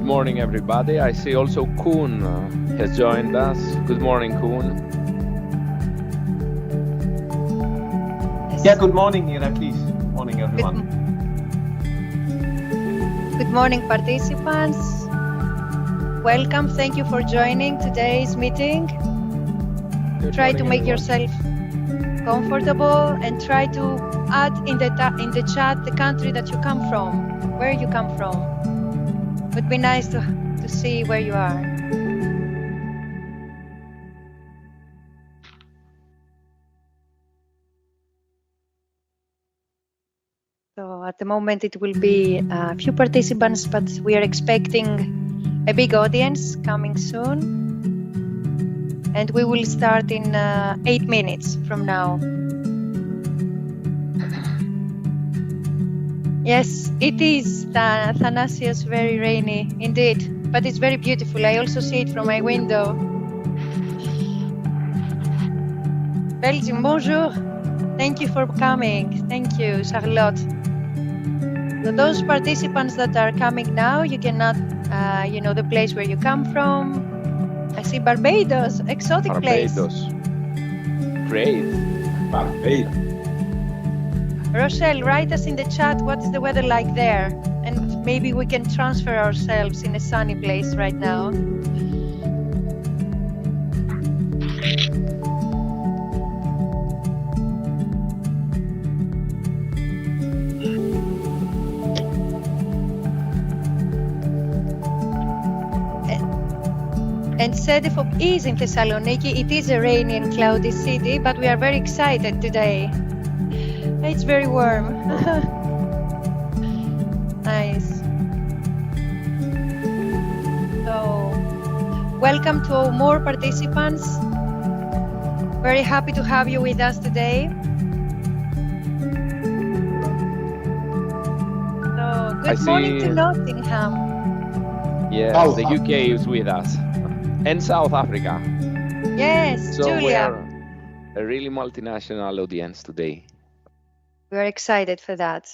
morning, everybody. I see also Koen has joined us. Good morning, Koen. Yeah, good morning, Iraklis. Morning, everyone. Good morning, participants. Welcome. Thank you for joining today's meeting. Try to make yourself comfortable and try to add in the chat the country that you come from, where you come from. Would be nice to see where you are. So at the moment it will be a few participants, but we are expecting a big audience coming soon. And we will start in 8 minutes from now. Yes, it is, Thanasius, very rainy indeed, but it's very beautiful. I also see it from my window. Belgium, bonjour. Thank you for coming. Thank you, Charlotte. So those participants that are coming now, you cannot, the place where you come from. I see Barbados, exotic place. Great. Barbados. Rochelle, write us in the chat what is the weather like there, and maybe we can transfer ourselves in a sunny place right now. And Cedefop is in Thessaloniki. It is a rainy and cloudy city, but we are very excited today. It's very warm. Nice. So, welcome to more participants. Very happy to have you with us today. So, good morning to Nottingham. Yes, the UK is with us. And South Africa. Yes, so Julia. We are a really multinational audience today. We are excited for that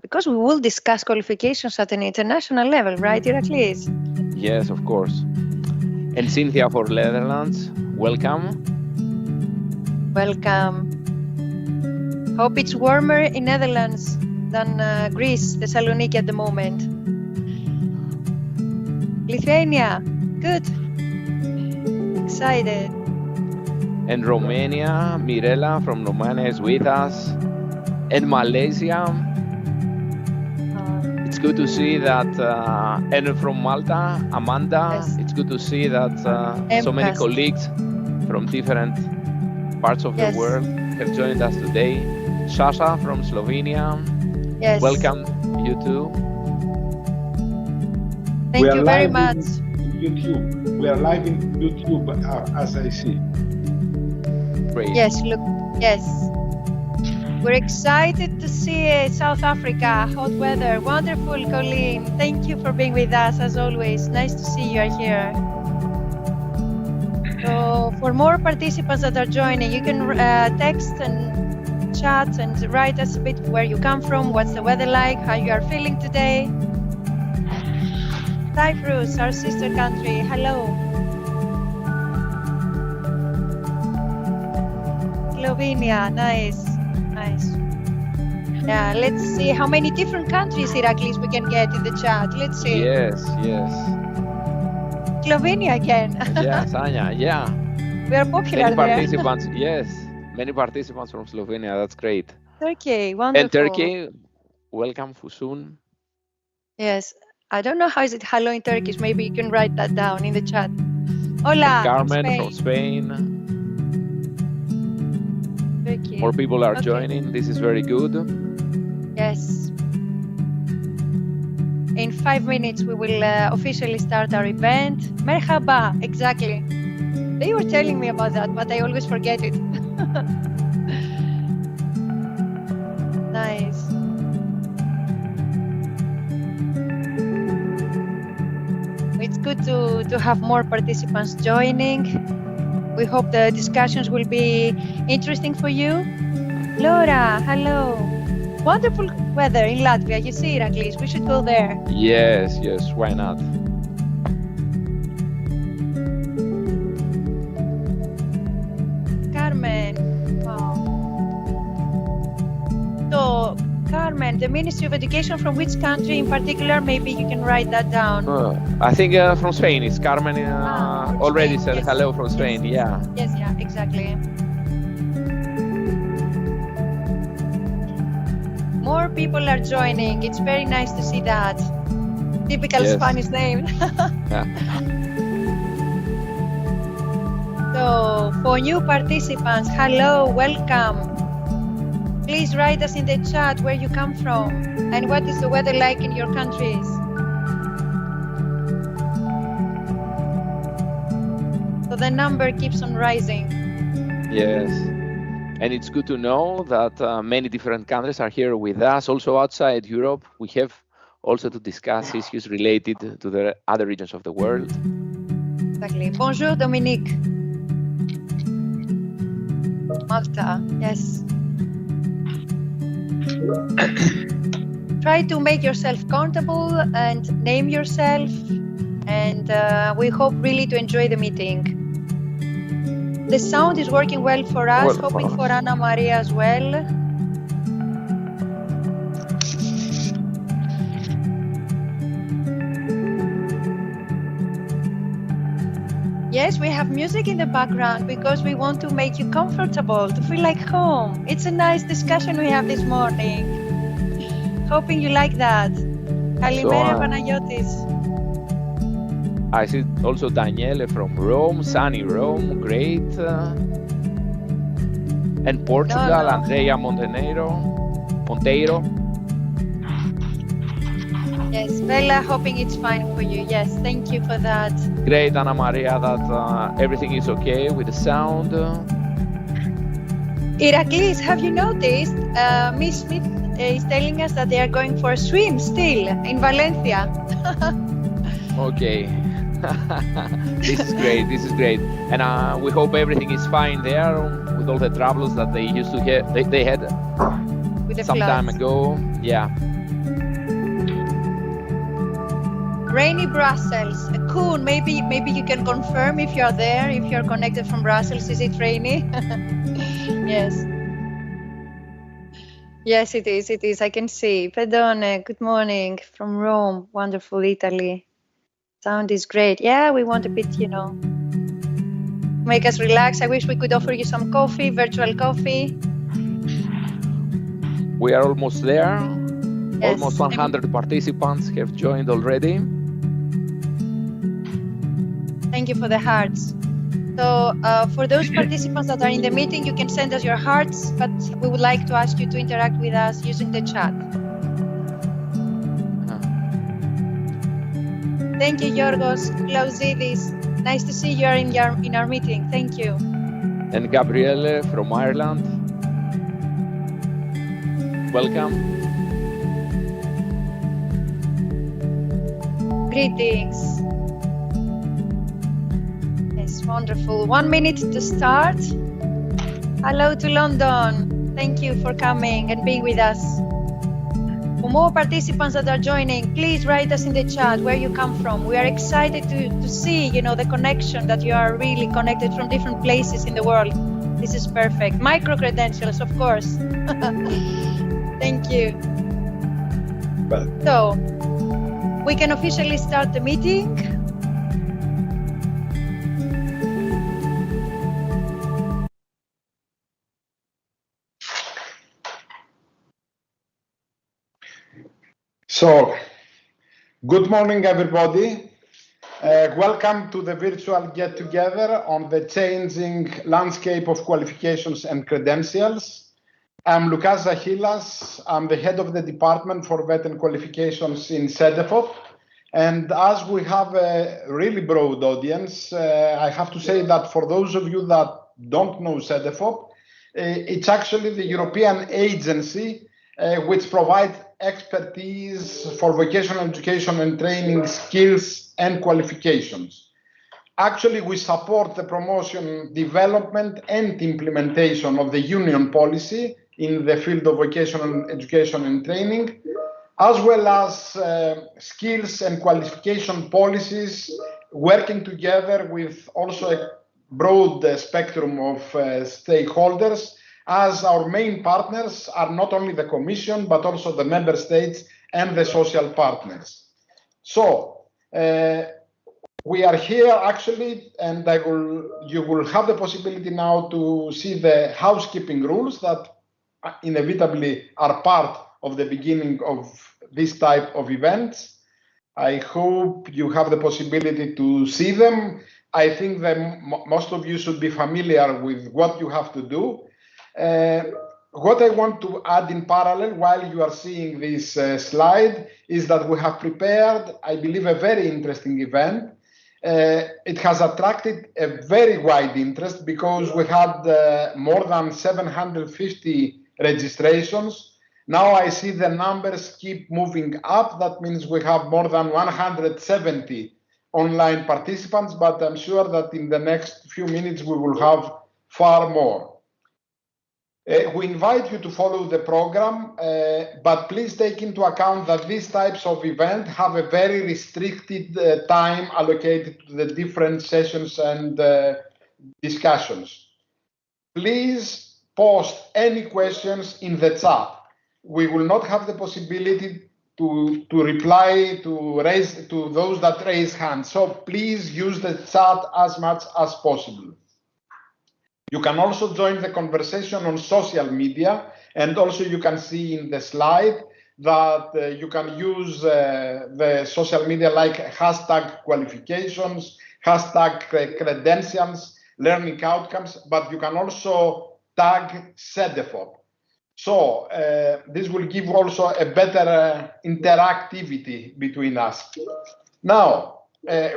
because we will discuss qualifications at an international level, right, Iraklis? Yes, of course. And Cynthia for Netherlands, welcome. Welcome. Hope it's warmer in Netherlands than Greece, Thessaloniki at the moment. Lithuania, good. Excited. And Romania, Mirela from Romania is with us. And Malaysia, it's good to see that, and from Malta, Amanda, yes. It's good to see that so many colleagues from different parts of the world have joined us today. Sasha from Slovenia, yes. Welcome, you too. Thank you very much. YouTube. We are live in YouTube, as I see. Great. Yes, look, yes. We're excited to see South Africa, hot weather, wonderful, Colleen. Thank you for being with us as always. Nice to see you are here. So for more participants that are joining, you can text and chat and write us a bit where you come from, what's the weather like, how you are feeling today. Cyprus, our sister country, hello. Slovenia, nice. Nice. Yeah, let's see how many different countries, Iraklis, we can get in the chat. Let's see. Yes. Slovenia again. Yes, Anya, yeah. We are popular many there. participants, yes. Many participants from Slovenia, that's great. Turkey, wonderful. And Turkey, welcome, Fusun. Yes, I don't know how is it hello in Turkish. Maybe you can write that down in the chat. Hola, Carmen from Spain. Turkey. More people are joining. This is very good. Yes. In 5 minutes, we will officially start our event. Merhaba, exactly. They were telling me about that, but I always forget it. Nice. It's good to have more participants joining. We hope the discussions will be interesting for you. Laura, hello. Wonderful weather in Latvia. You see, Iraklis, we should go there. Yes, why not? Carmen, the Ministry of Education from which country in particular? Maybe you can write that down. I think from Spain. It's Carmen already Spain, said yes. hello from Spain. Yes. Yeah, exactly. More people are joining. It's very nice to see that. Typical Spanish name. So, for new participants, hello, welcome. Please write us in the chat where you come from and what is the weather like in your countries. So the number keeps on rising. Yes. And it's good to know that many different countries are here with us. Also outside Europe, we have also to discuss issues related to the other regions of the world. Exactly. Bonjour, Dominique. Malta, yes. Try to make yourself comfortable and name yourself. And we hope really to enjoy the meeting. The sound is working well for us, hoping for Anna Maria as well. Yes, we have music in the background because we want to make you comfortable, to feel like home. It's a nice discussion we have this morning. Hoping you like that. Kalimera Panayotis. I see also Daniele from Rome, sunny Rome, great. And Portugal, Andrea Monteiro. Yes, Bella, hoping it's fine for you. Yes, thank you for that. Great, Anna Maria, that everything is okay with the sound. Iraklis, have you noticed? Miss Smith is telling us that they are going for a swim still in Valencia. Okay. This is great. And we hope everything is fine there with all the troubles that they used to get. They had with the some floods. time ago. Yeah. Rainy Brussels. Koen, maybe you can confirm if you're there, if you're connected from Brussels. Is it rainy? Yes. Yes, it is. I can see. Pedone, good morning from Rome. Wonderful, Italy. Sound is great. Yeah, we want a bit, make us relax. I wish we could offer you some coffee, virtual coffee. We are almost there. Yes. Almost 100 participants have joined already. Thank you for the hearts. So for those participants that are in the meeting, you can send us your hearts, but we would like to ask you to interact with us using the chat. Thank you, Yorgos Klausidis. Nice to see you in our meeting. Thank you. And Gabriele from Ireland. Welcome. Greetings. Yes, wonderful. 1 minute to start. Hello to London. Thank you for coming and being with us. For more participants that are joining, please write us in the chat where you come from. We are excited to see, the connection, that you are really connected from different places in the world. This is perfect. Micro-credentials, of course. Thank you. So, we can officially start the meeting. So, good morning, everybody. Welcome to the virtual get-together on the changing landscape of qualifications and credentials. I'm Lukas Zachillas. I'm the head of the Department for VET and Qualifications in Cedefop. And as we have a really broad audience, I have to say that for those of you that don't know Cedefop, it's actually the European agency which provides expertise for vocational education and training skills and qualifications. Actually, we support the promotion, development, and implementation of the Union policy in the field of vocational education and training, as well as skills and qualification policies, working together with also a broad spectrum of stakeholders, as our main partners are not only the Commission, but also the member states and the social partners. So we are here actually, and you will have the possibility now to see the housekeeping rules that inevitably are part of the beginning of this type of events. I hope you have the possibility to see them. I think that most of you should be familiar with what you have to do. What I want to add in parallel while you are seeing this slide is that we have prepared, I believe, a very interesting event. It has attracted a very wide interest because we had more than 750 registrations. Now I see the numbers keep moving up. That means we have more than 170 online participants, but I'm sure that in the next few minutes we will have far more. We invite you to follow the program, but please take into account that these types of events have a very restricted time allocated to the different sessions and discussions. Please post any questions in the chat. We will not have the possibility to reply to those that raise hands. So please use the chat as much as possible. You can also join the conversation on social media, and also you can see in the slide that you can use the social media like hashtag qualifications, hashtag credentials, learning outcomes, but you can also tag Cedefop. So this will give also a better interactivity between us. Now,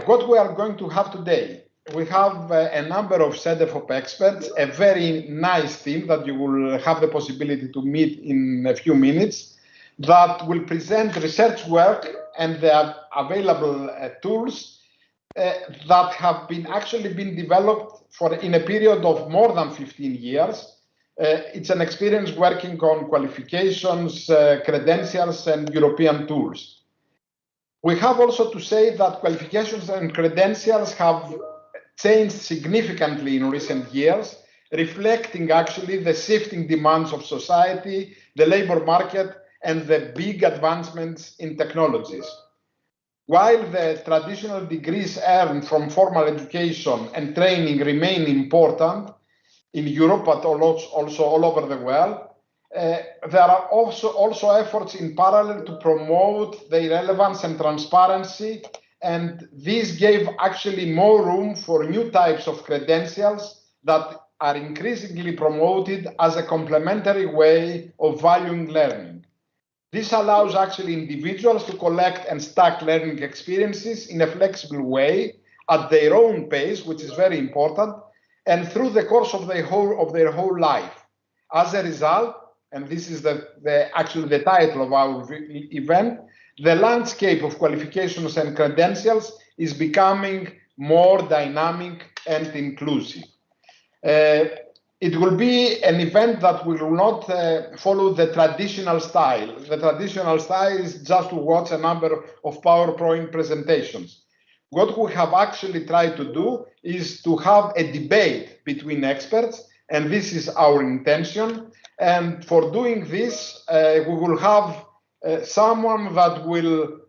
what we are going to have today, we have a number of Cedefop experts, a very nice team that you will have the possibility to meet in a few minutes, that will present research work and the available tools that have actually been developed in a period of more than 15 years. It's an experience working on qualifications, credentials, and European tools. We have also to say that qualifications and credentials have changed significantly in recent years, reflecting actually the shifting demands of society, the labor market, and the big advancements in technologies. While the traditional degrees earned from formal education and training remain important in Europe, but also all over the world, there are also efforts in parallel to promote the relevance and transparency, and this gave actually more room for new types of credentials that are increasingly promoted as a complementary way of valuing learning. This allows actually individuals to collect and stack learning experiences in a flexible way at their own pace, which is very important, and through the course of their whole life. As a result, and this is actually the title of our event, the landscape of qualifications and credentials is becoming more dynamic and inclusive. It will be an event that will not follow the traditional style. The traditional style is just to watch a number of PowerPoint presentations. What we have actually tried to do is to have a debate between experts, and this is our intention. And for doing this, we will have someone that will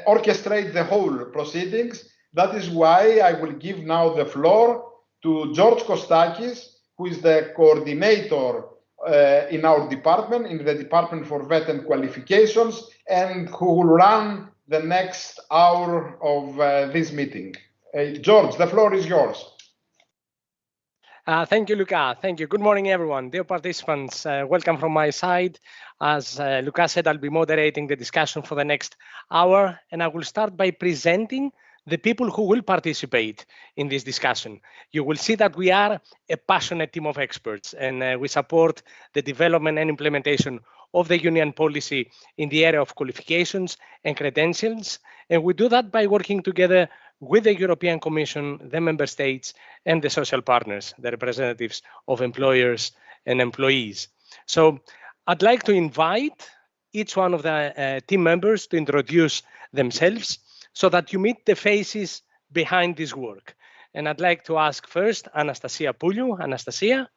orchestrate the whole proceedings. That is why I will give now the floor to George Kostakis, who is the coordinator in our department, in the Department for VET and Qualifications, and who will run the next hour of this meeting. George, the floor is yours. Thank you, Luca. Thank you. Good morning, everyone. Dear participants, welcome from my side. As Luca said, I'll be moderating the discussion for the next hour, and I will start by presenting the people who will participate in this discussion. You will see that we are a passionate team of experts, and we support the development and implementation of the Union policy in the area of qualifications and credentials. And we do that by working together with the European Commission, the member states, and the social partners, the representatives of employers and employees. So I'd like to invite each one of the team members to introduce themselves so that you meet the faces behind this work. And I'd like to ask first Anastasia Pouliou. Anastasia.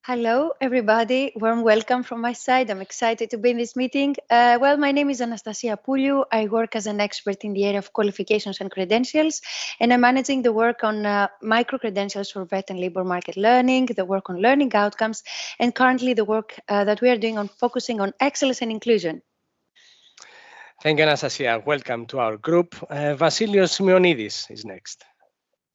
Hello, everybody. Warm welcome from my side. I'm excited to be in this meeting. Well, my name is Anastasia Pouliou. I work as an expert in the area of qualifications and credentials, and I'm managing the work on micro-credentials for vet and labor market learning, the work on learning outcomes, and currently the work that we are doing on focusing on excellence and inclusion. Thank you, Anastasia. Welcome to our group. Vasilios Simeonidis is next.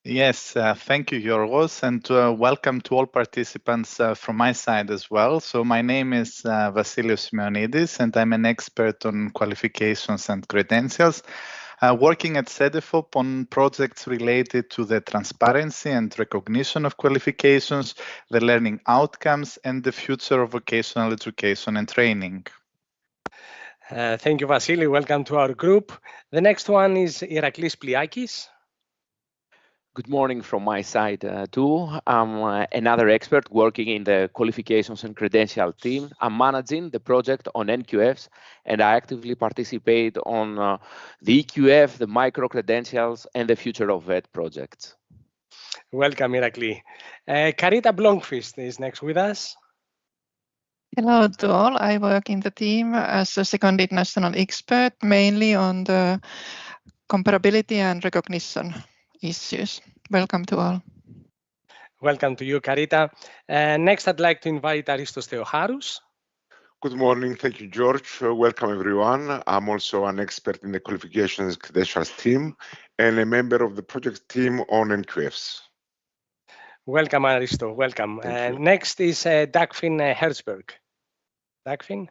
Yes, thank you, Yorgos, and welcome to all participants from my side as well. So my name is Vasilios Simeonidis, and I'm an expert on qualifications and credentials, working at Cedefop on projects related to the transparency and recognition of qualifications, the learning outcomes, and the future of vocational education and training. Thank you, Vasily. Welcome to our group. The next one is Iraklis Pliakis. Good morning from my side too. I'm another expert working in the qualifications and credential team. I'm managing the project on NQFs, and I actively participate on the EQF, the micro credentials, and the future of VET projects. Welcome, Irakli. Carita Blomqvist is next with us. Hello to all. I work in the team as a seconded national expert, mainly on the comparability and recognition issues. Welcome to all. Welcome to you, Carita. Next, I'd like to invite Aristos Theocharous. Good morning. Thank you, George. Welcome, everyone. I'm also an expert in the qualifications credentials team and a member of the project team on NQFs. Welcome, Aristo. Welcome. Next is Dagfinn Herzberg. Dagfinn?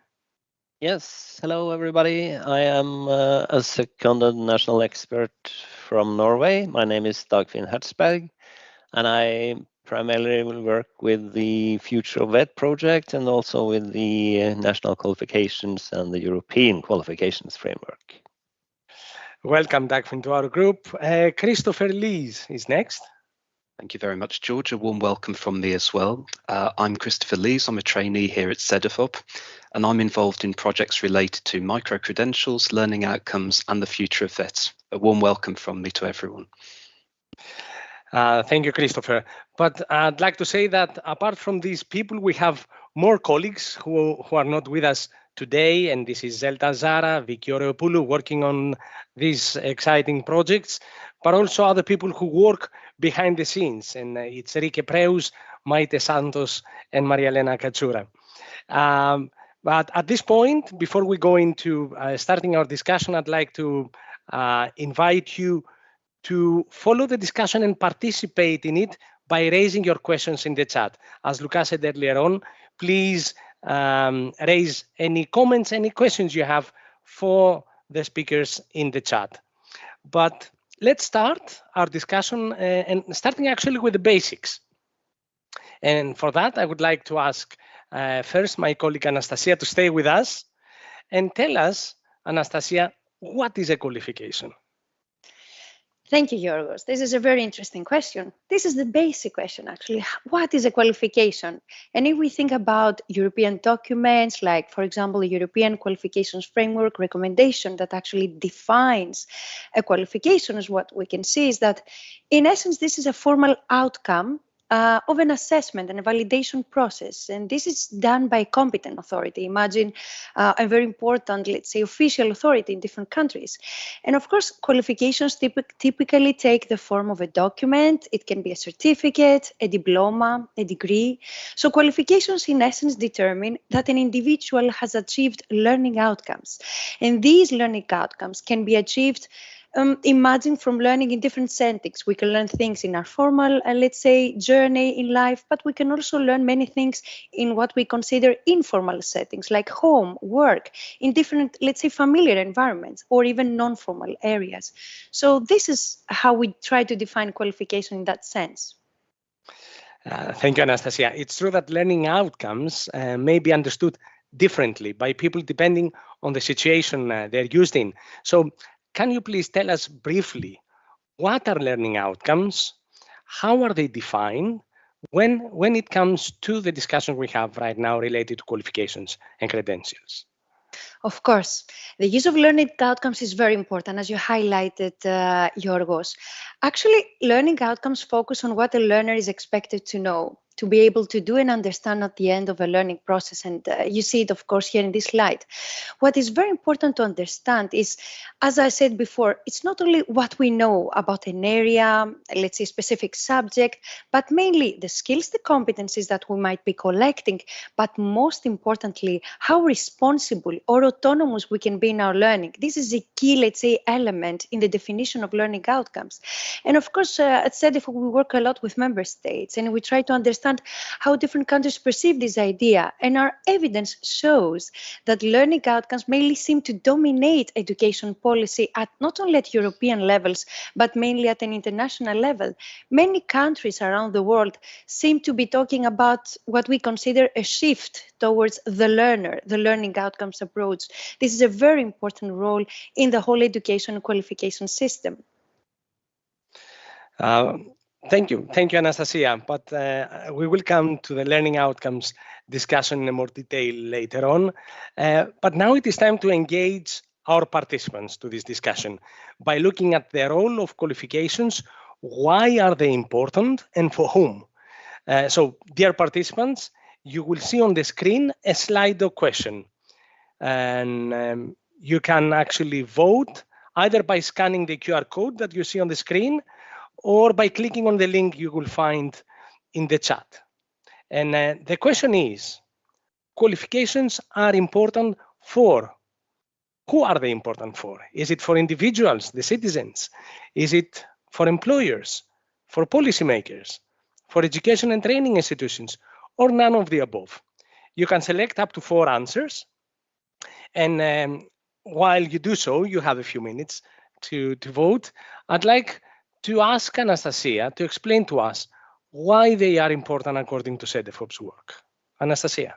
Yes, hello everybody. I am a seconded national expert from Norway. My name is Dagfinn Herzberg, and I primarily will work with the Future of VET project and also with the national qualifications and the European qualifications framework. Welcome, Dagfinn, to our group. Christopher Lees is next. Thank you very much, George. A warm welcome from me as well. I'm Christopher Lees. I'm a trainee here at Cedefop, and I'm involved in projects related to micro-credentials, learning outcomes, and the future of VET. A warm welcome from me to everyone. Thank you, Christopher. But I'd like to say that apart from these people, we have more colleagues who are not with us today, and this is Zelta Zara, Vicky Oreopoulou, working on these exciting projects, but also other people who work behind the scenes, and it's Enrique Preus, Maite Santos, and Maria Elena Katsura. But at this point, before we go into starting our discussion, I'd like to invite you to follow the discussion and participate in it by raising your questions in the chat. As Lucas said earlier on, please raise any comments, any questions you have for the speakers in the chat. But let's start our discussion and starting actually with the basics. And for that, I would like to ask first my colleague Anastasia to stay with us and tell us, Anastasia, what is a qualification? Thank you, Yorgos. This is a very interesting question. This is the basic question, actually. What is a qualification? And if we think about European documents, like, for example, the European Qualifications Framework recommendation that actually defines a qualification, is what we can see is that, in essence, this is a formal outcome of an assessment and a validation process. And this is done by competent authority. Imagine a very important, let's say, official authority in different countries. And of course, qualifications typically take the form of a document. It can be a certificate, a diploma, a degree. So qualifications, in essence, determine that an individual has achieved learning outcomes. And these learning outcomes can be achieved imagine from learning in different settings. We can learn things in our formal, let's say, journey in life, but we can also learn many things in what we consider informal settings, like home, work, in different, let's say, familiar environments, or even non-formal areas. So this is how we try to define qualification in that sense. Thank you, Anastasia. It's true that learning outcomes may be understood differently by people depending on the situation they're used in. So can you please tell us briefly, what are learning outcomes? How are they defined when it comes to the discussion we have right now related to qualifications and credentials? Of course, the use of learning outcomes is very important, as you highlighted, Yorgos. Actually, learning outcomes focus on what a learner is expected to know. to be able to do and understand at the end of a learning process. And you see it, of course, here in this slide. What is very important to understand is, as I said before, it's not only what we know about an area, let's say specific subject, but mainly the skills, the competencies that we might be collecting, but most importantly, how responsible or autonomous we can be in our learning. This is a key, let's say, element in the definition of learning outcomes. And of course, at Cedefop, we work a lot with member states, and we try to understand how different countries perceive this idea. And our evidence shows that learning outcomes mainly seem to dominate education policy at not only at European levels, but mainly at an international level. Many countries around the world seem to be talking about what we consider a shift towards the learner, the learning outcomes approach. This is a very important role in the whole education and qualification system. Thank you, Anastasia. But we will come to the learning outcomes discussion in more detail later on. But now it is time to engage our participants to this discussion by looking at the role of qualifications. Why are they important and for whom? So, dear participants, you will see on the screen a Slido question. And you can actually vote either by scanning the QR code that you see on the screen or by clicking on the link you will find in the chat. And the question is, qualifications are important for? Who are they important for? Is it for individuals, the citizens? Is it for employers, for policymakers, for education and training institutions, or none of the above? You can select up to 4 answers. And while you do so, you have a few minutes to vote. I'd like to ask Anastasia to explain to us why they are important according to Cedefop's work. Anastasia.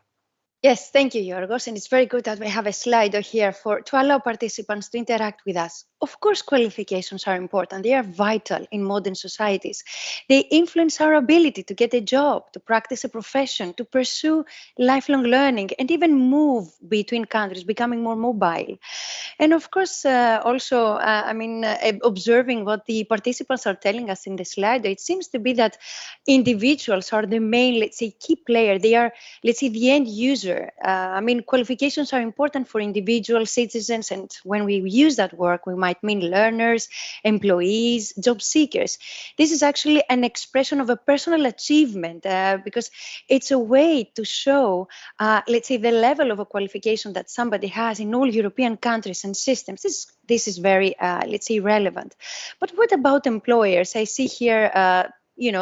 Yes, thank you, Yorgos. And it's very good that we have a Slido here to allow participants to interact with us. Of course, qualifications are important. They are vital in modern societies. They influence our ability to get a job, to practice a profession, to pursue lifelong learning, and even move between countries, becoming more mobile. And of course, also, observing what the participants are telling us in the Slido, it seems to be that individuals are the main, let's say, key player. They are, let's say, the end user. Qualifications are important for individual citizens, and when we use that word, we might mean learners, employees, job seekers. This is actually an expression of a personal achievement because it's a way to show, let's say, the level of a qualification that somebody has in all European countries and systems. This is very, let's say, relevant. But what about employers? I see here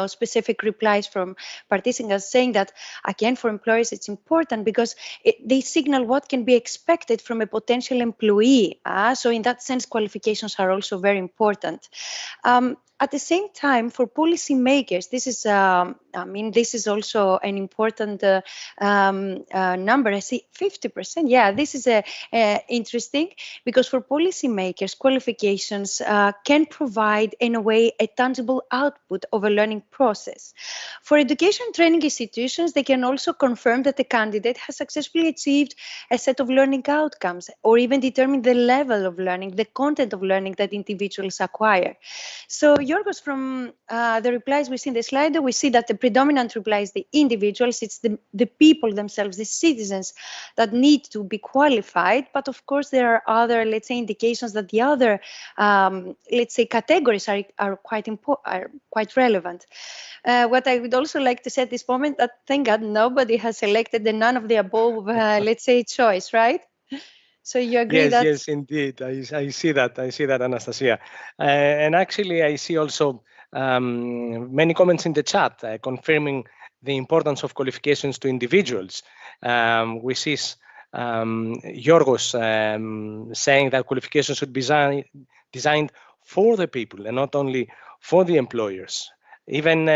specific replies from participants saying that, again, for employers, it's important because they signal what can be expected from a potential employee. So in that sense, qualifications are also very important. At the same time, for policymakers, this is, this is also an important number. I see 50%. Yeah, this is interesting because for policymakers, qualifications can provide, in a way, a tangible output of a learning process. For education training institutions, they can also confirm that the candidate has successfully achieved a set of learning outcomes, or even determine the level of learning, the content of learning that individuals acquire. So, Yorgos, from the replies we see in the slide, we see that the predominant reply is the individuals. It's the people themselves, the citizens, that need to be qualified. But of course, there are other, let's say, indications that the other, let's say, categories are quite relevant. What I would also like to say at this moment, that thank God nobody has selected the none of the above, let's say, choice, right? So you agree that? Yes, indeed. I see that. I see that, Anastasia. And actually, I see also many comments in the chat confirming the importance of qualifications to individuals. We see Yorgos saying that qualifications should be designed for the people and not only for the employers. Even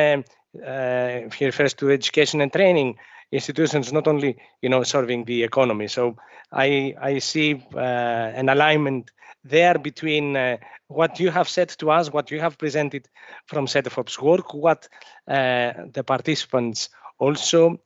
he refers to education and training institutions, not only serving the economy. So I see an alignment there between what you have said to us, what you have presented from Cedefop's work, what the participants also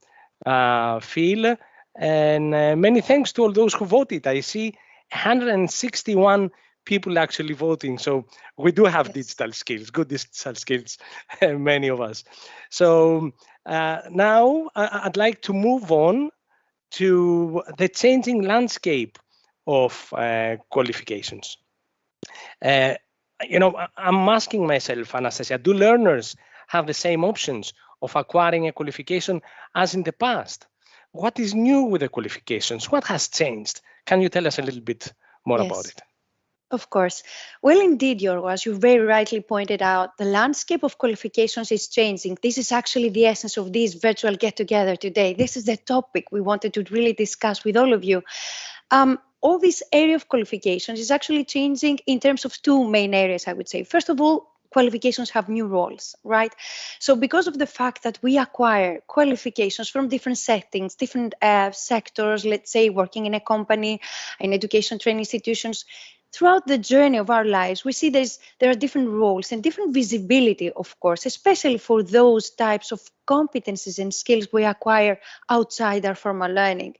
feel, and many thanks to all those who voted. I see 161 people actually voting. So we do have digital skills, good digital skills, many of us. So Now, I'd like to move on to the changing landscape of qualifications. I'm asking myself, Anastasia, do learners have the same options of acquiring a qualification as in the past? What is new with the qualifications? What has changed? Can you tell us a little bit more about it? Of course. Well, indeed, Yorgo, as you very rightly pointed out, the landscape of qualifications is changing. This is actually the essence of this virtual get-together today. This is the topic we wanted to really discuss with all of you. All this area of qualifications is actually changing in terms of two main areas, I would say. First of all, qualifications have new roles, right? So because of the fact that we acquire qualifications from different settings, different sectors, let's say working in a company, in education training institutions, throughout the journey of our lives, we see there are different roles and different visibility, of course, especially for those types of competencies and skills we acquire outside our formal learning.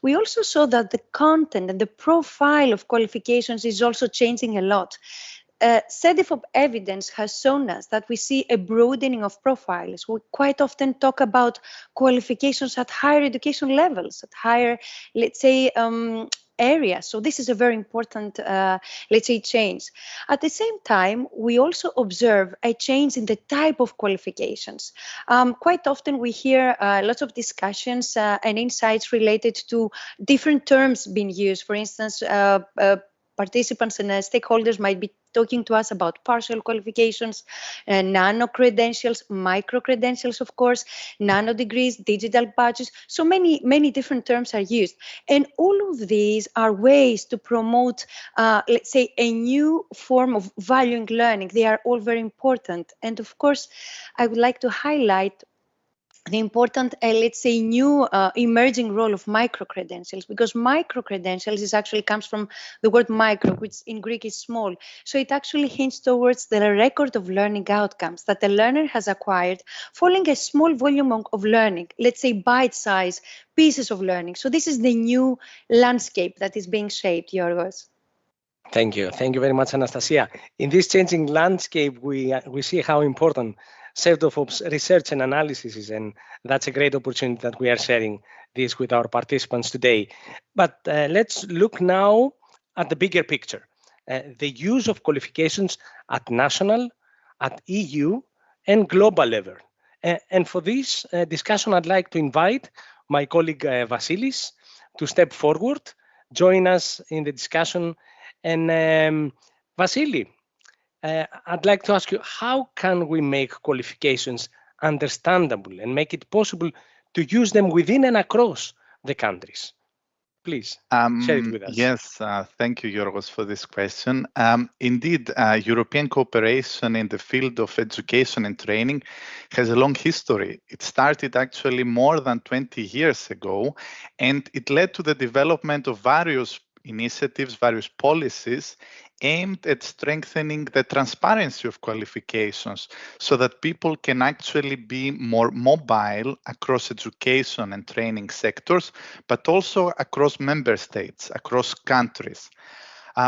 We also saw that the content and the profile of qualifications is also changing a lot. Cedefop evidence has shown us that we see a broadening of profiles. We quite often talk about qualifications at higher education levels, at higher, let's say, areas. So this is a very important, let's say, change. At the same time, we also observe a change in the type of qualifications. Quite often we hear lots of discussions and insights related to different terms being used. For instance, participants and stakeholders might be talking to us about partial qualifications, nano credentials, micro credentials, of course, nano degrees, digital badges. So many different terms are used. And all of these are ways to promote, let's say, a new form of valuing learning. They are all very important. And of course, I would like to highlight the important, let's say, new emerging role of micro-credentials, because micro-credentials is actually comes from the word micro, which in Greek is small. So it actually hints towards the record of learning outcomes that the learner has acquired following a small volume of learning, let's say bite-sized pieces of learning. So this is the new landscape that is being shaped, Yorgos. Thank you. Thank you very much, Anastasia. In this changing landscape, we see how important Cedefop's research and analysis is, and that's a great opportunity that we are sharing this with our participants today. But let's look now at the bigger picture, the use of qualifications at national, at EU, and global level. And for this discussion, I'd like to invite my colleague Vasilis to step forward, join us in the discussion. And Vasily, I'd like to ask you, how can we make qualifications understandable and make it possible to use them within and across the countries? Please share it with us. Yes, thank you, Yorgos, for this question. Indeed, European cooperation in the field of education and training has a long history. It started actually more than 20 years ago, and it led to the development of various initiatives, various policies aimed at strengthening the transparency of qualifications so that people can actually be more mobile across education and training sectors, but also across member states, across countries.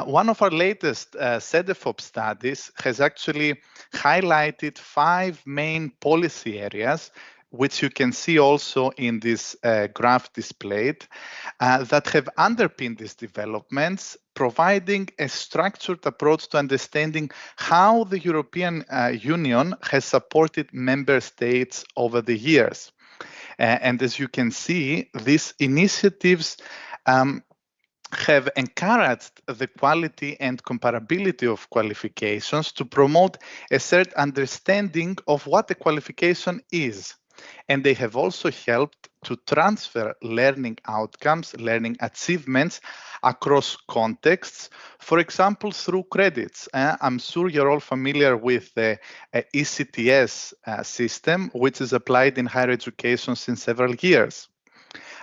One of our latest Cedefop studies has actually highlighted 5 main policy areas, which you can see also in this graph displayed, that have underpinned these developments, providing a structured approach to understanding how the European Union has supported member states over the years. And as you can see, these initiatives have encouraged the quality and comparability of qualifications to promote a certain understanding of what a qualification is. And they have also helped to transfer learning outcomes, learning achievements across contexts, for example, through credits. I'm sure you're all familiar with the ECTS system, which is applied in higher education since several years.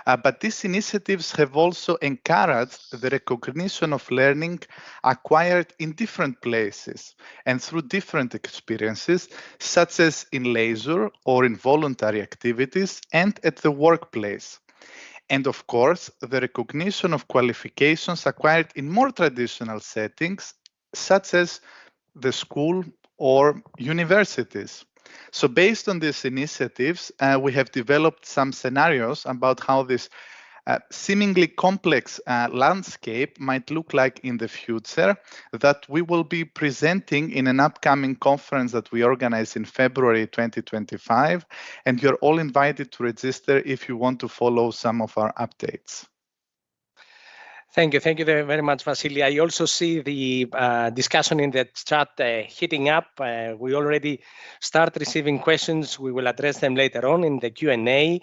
But these initiatives have also encouraged the recognition of learning acquired in different places and through different experiences, such as in leisure or in voluntary activities and at the workplace. And of course, the recognition of qualifications acquired in more traditional settings, such as the school or universities. So based on these initiatives, we have developed some scenarios about how this seemingly complex landscape might look like in the future that we will be presenting in an upcoming conference that we organize in February 2025. And you're all invited to register if you want to follow some of our updates. Thank you very much, Vasily. I also see the discussion in the chat heating up. We already start receiving questions. We will address them later on in the Q&A,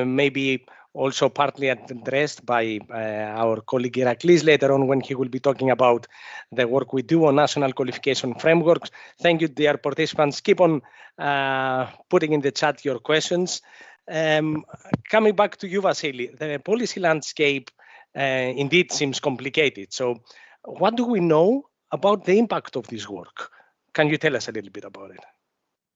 maybe also partly addressed by our colleague Iraklis later on when he will be talking about the work we do on national qualification frameworks. Thank you, dear participants. Keep on putting in the chat your questions. Coming back to you, Vasily, the policy landscape indeed seems complicated. So what do we know about the impact of this work? Can you tell us a little bit about it?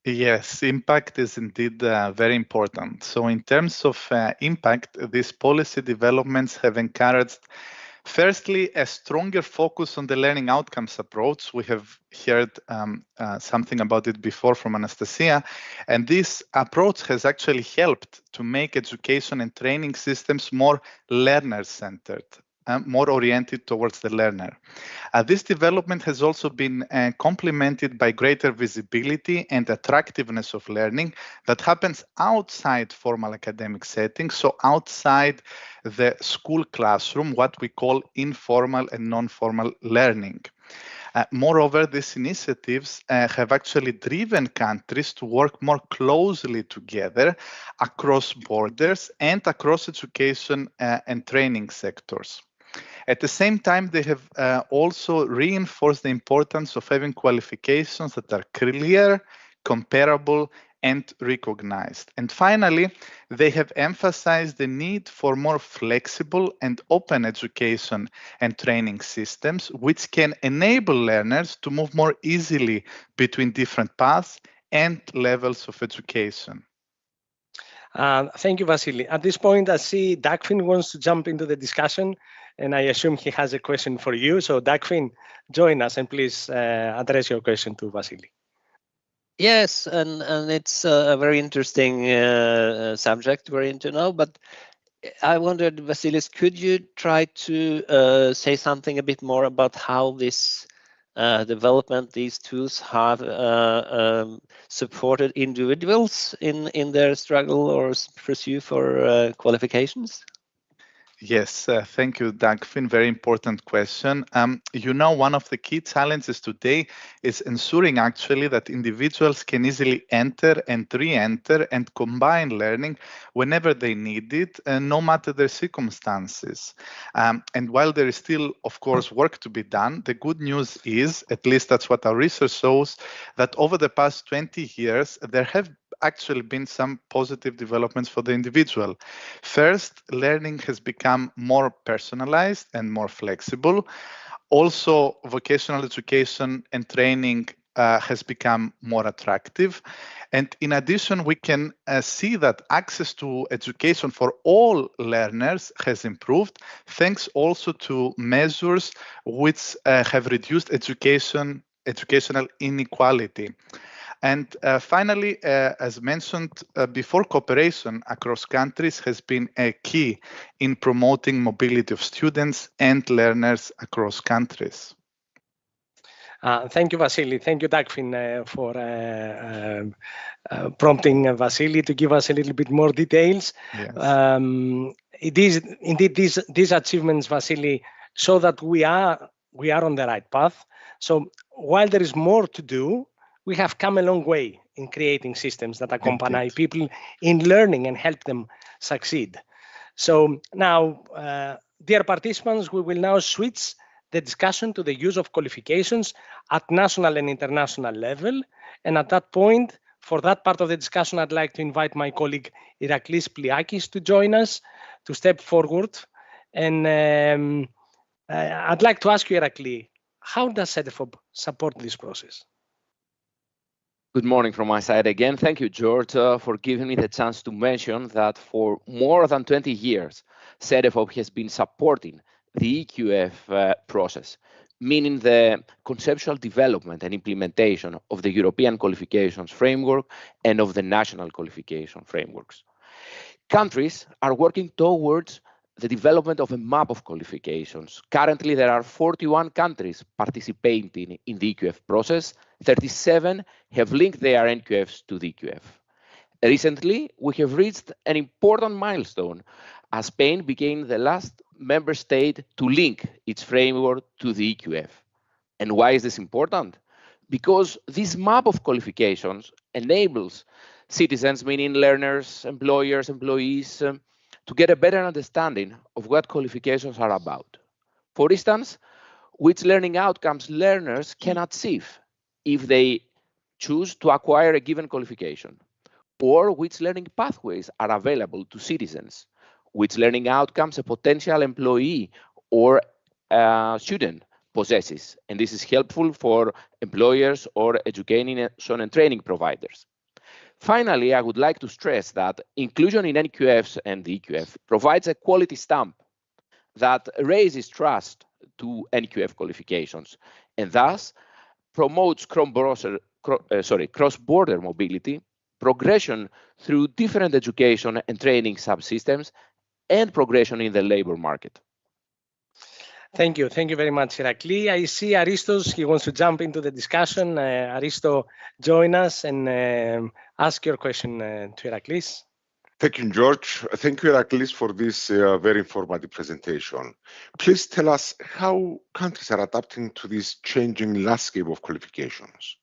Yes, impact is indeed very important. So in terms of impact, these policy developments have encouraged, firstly, a stronger focus on the learning outcomes approach. We have heard something about it before from Anastasia, and this approach has actually helped to make education and training systems more learner-centered, more oriented towards the learner. This development has also been complemented by greater visibility and attractiveness of learning that happens outside formal academic settings, so outside the school classroom, what we call informal and non-formal learning. Moreover, these initiatives have actually driven countries to work more closely together across borders and across education and training sectors. At the same time, they have also reinforced the importance of having qualifications that are clear, comparable, and recognized. And finally, they have emphasized the need for more flexible and open education and training systems, which can enable learners to move more easily between different paths and levels of education. Thank you, Vasily. At this point, I see Dagfinn wants to jump into the discussion, and I assume he has a question for you. So Dagfinn, join us and please address your question to Vasily. Yes, and it's a very interesting subject we're into now, but I wondered, Vasilis, could you try to say something a bit more about how this development, these tools have supported individuals in their struggle or pursuit for qualifications? Yes, thank you, Dagfinn. Very important question. One of the key challenges today is ensuring actually that individuals can easily enter and re-enter and combine learning whenever they need it, no matter their circumstances. And while there is still, of course, work to be done, the good news is, at least that's what our research shows, that over the past 20 years, there have actually been some positive developments for the individual. First, learning has become more personalized and more flexible. Also, vocational education and training has become more attractive. And in addition, we can see that access to education for all learners has improved, thanks also to measures which have reduced educational inequality. And finally, as mentioned before, cooperation across countries has been a key in promoting mobility of students and learners across countries. Thank you, Vasily. Thank you, Dagfinn, for prompting Vasily to give us a little bit more details. Yes. It is indeed these achievements, Vasily, show that we are on the right path. So while there is more to do, we have come a long way in creating systems that accompany people in learning and help them succeed. So now, dear participants, we will now switch the discussion to the use of qualifications at national and international level. And at that point, for that part of the discussion, I'd like to invite my colleague Iraklis Pliakis to join us, to step forward. And I'd like to ask you, Iraklis, how does Cedefop support this process? Good morning from my side again. Thank you, George, for giving me the chance to mention that for more than 20 years, Cedefop has been supporting the EQF process, meaning the conceptual development and implementation of the European qualifications framework and of the national qualification frameworks. Countries are working towards the development of a map of qualifications. Currently, there are 41 countries participating in the EQF process. 37 have linked their NQFs to the EQF. Recently, we have reached an important milestone as Spain became the last member state to link its framework to the EQF. And why is this important? Because this map of qualifications enables citizens, meaning learners, employers, employees, to get a better understanding of what qualifications are about. For instance, which learning outcomes learners can achieve if they choose to acquire a given qualification, or which learning pathways are available to citizens, which learning outcomes a potential employee or student possesses, and this is helpful for employers or education and training providers. Finally, I would like to stress that inclusion in NQFs and the EQF provides a quality stamp that raises trust to NQF qualifications and thus promotes cross-border mobility, progression through different education and training subsystems, and progression in the labor market. Thank you very much, Irakli. I see Aristos, he wants to jump into the discussion. Aristo, join us and ask your question to Iraklis. Thank you, George. Thank you, Iraklis, for this very informative presentation. Please tell us how countries are adapting to this changing landscape of qualifications.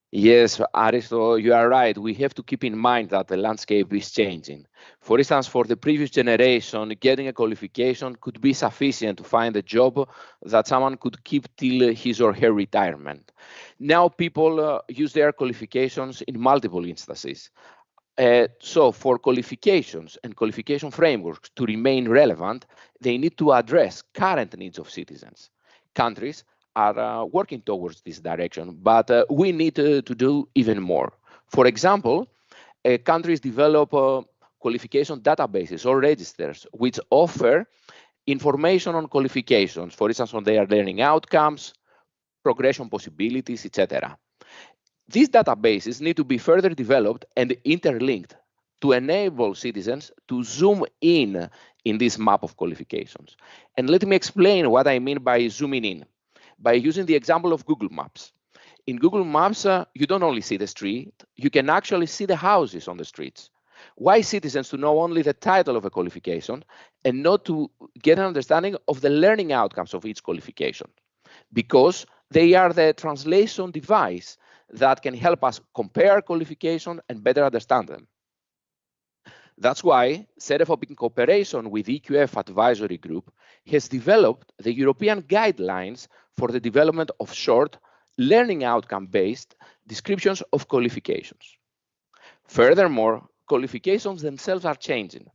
Yes, Aristo, you are right. We have to keep in mind that the landscape is changing. For instance, for the previous generation, getting a qualification could be sufficient to find a job that someone could keep till his or her retirement. Now people use their qualifications in multiple instances. So for qualifications and qualification frameworks to remain relevant, they need to address current needs of citizens. Countries are working towards this direction, but we need to do even more. For example, countries develop qualification databases or registers which offer information on qualifications, for instance, on their learning outcomes, progression possibilities, etc. These databases need to be further developed and interlinked to enable citizens to zoom in this map of qualifications. And let me explain what I mean by zooming in. By using the example of Google Maps. In Google Maps, you don't only see the street, you can actually see the houses on the streets. Why citizens to know only the title of a qualification and not to get an understanding of the learning outcomes of each qualification? Because they are the translation device that can help us compare qualifications and better understand them. That's why Cedefop, in cooperation with EQF Advisory Group, has developed the European guidelines for the development of short, learning outcome-based descriptions of qualifications. Furthermore, qualifications themselves are changing.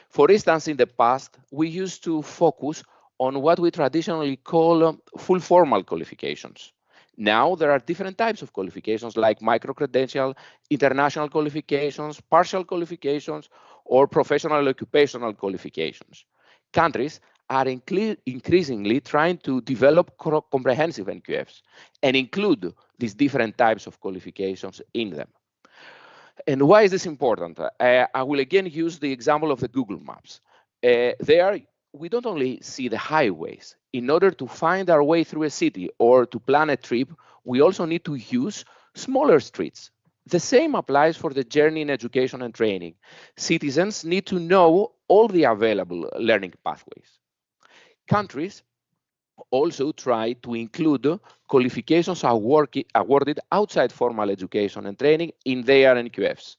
For instance, in the past, we used to focus on what we traditionally call full formal qualifications. Now there are different types of qualifications like micro-credential, international qualifications, partial qualifications, or professional occupational qualifications. Countries are increasingly trying to develop comprehensive NQFs and include these different types of qualifications in them. And why is this important? I will again use the example of the Google Maps. There, we don't only see the highways. In order to find our way through a city or to plan a trip, we also need to use smaller streets. The same applies for the journey in education and training. Citizens need to know all the available learning pathways. Countries also try to include qualifications awarded outside formal education and training in their NQFs.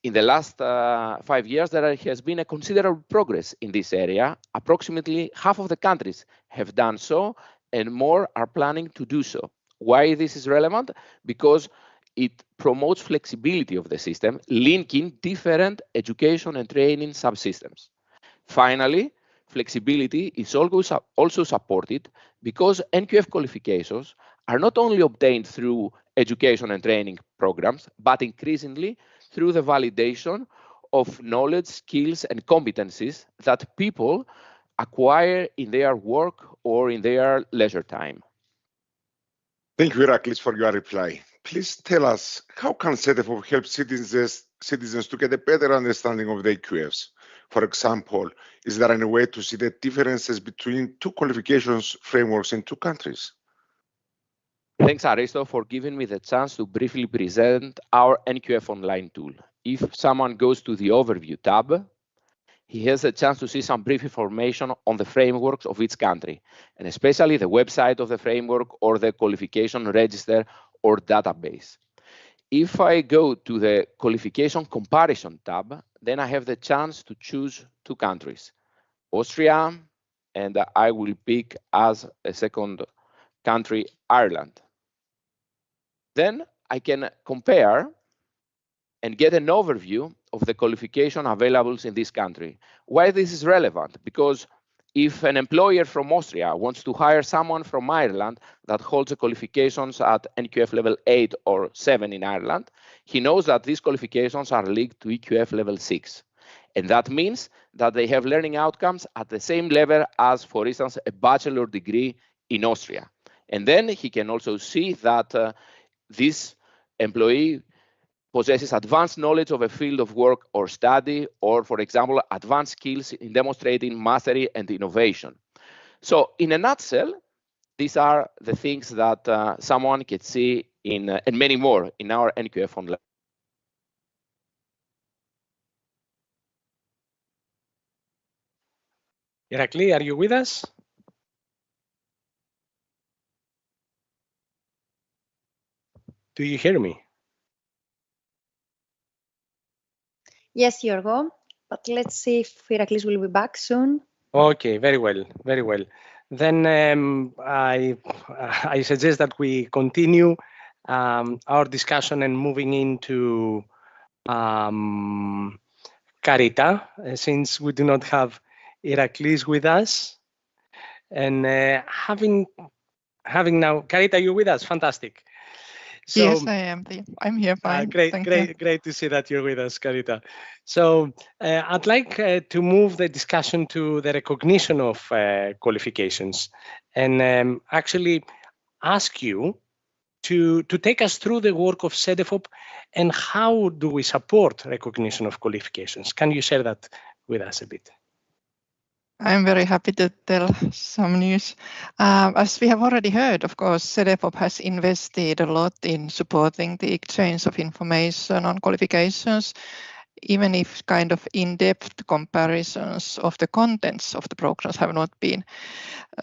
In the last 5 years, there has been a considerable progress in this area. Approximately half of the countries have done so, and more are planning to do so. Why this is relevant? Because it promotes flexibility of the system, linking different education and training subsystems. Finally, flexibility is also supported because NQF qualifications are not only obtained through education and training programs, but increasingly through the validation of knowledge, skills, and competencies that people acquire in their work or in their leisure time. Thank you, Iraklis, for your reply. Please tell us, how can Cedefop help citizens to get a better understanding of the EQFs? For example, is there any way to see the differences between two qualifications frameworks in two countries? Thanks, Aristo, for giving me the chance to briefly present our NQF online tool. If someone goes to the Overview tab, he has a chance to see some brief information on the frameworks of each country, and especially the website of the framework or the qualification register or database. If I go to the Qualification Comparison tab, then I have the chance to choose two countries, Austria, and I will pick as a second country, Ireland. Then I can compare and get an overview of the qualification available in this country. Why this is relevant? Because if an employer from Austria wants to hire someone from Ireland that holds the qualifications at NQF level 8 or 7 in Ireland, he knows that these qualifications are linked to EQF level 6. And that means that they have learning outcomes at the same level as, for instance, a bachelor degree in Austria. And then he can also see that this employee possesses advanced knowledge of a field of work or study, or, for example, advanced skills in demonstrating mastery and innovation. So in a nutshell, these are the things that someone can see in, and many more in our NQF online. Irakli, are you with us? Do you hear me? Yes, Yorgo, but let's see if Iraklis will be back soon. Okay, very well, very well. Then I suggest that we continue our discussion and moving into Carita, since we do not have Iraklis with us. And having now, Carita, you with us? Fantastic. So, yes, I am. I'm here. Fine. Great to see that you're with us, Carita. So I'd like to move the discussion to the recognition of qualifications, and actually ask you to take us through the work of Cedefop and how do we support recognition of qualifications. Can you share that with us a bit? I'm very happy to tell some news. As we have already heard, of course, Cedefop has invested a lot in supporting the exchange of information on qualifications, even if kind of in-depth comparisons of the contents of the programs have not been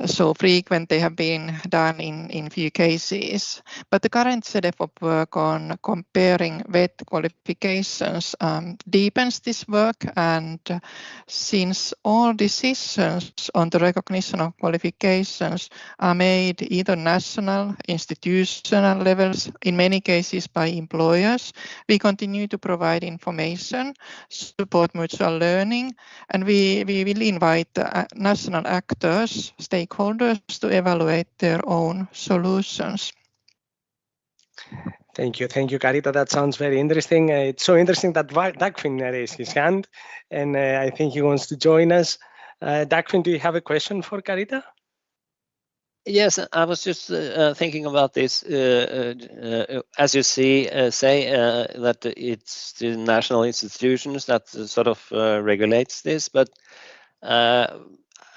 so frequent. They have been done in few cases. But the current Cedefop work on comparing VET qualifications deepens this work, and since all decisions on the recognition of qualifications are made either national, institutional levels, in many cases by employers, we continue to provide information, support mutual learning, and we will invite national actors, stakeholders, to evaluate their own solutions. Thank you, Carita. That sounds very interesting. It's so interesting that Dagfinn raised his hand, and I think he wants to join us. Dagfinn, do you have a question for Carita? Yes, I was just thinking about this. As you say that it's the national institutions that sort of regulates this, but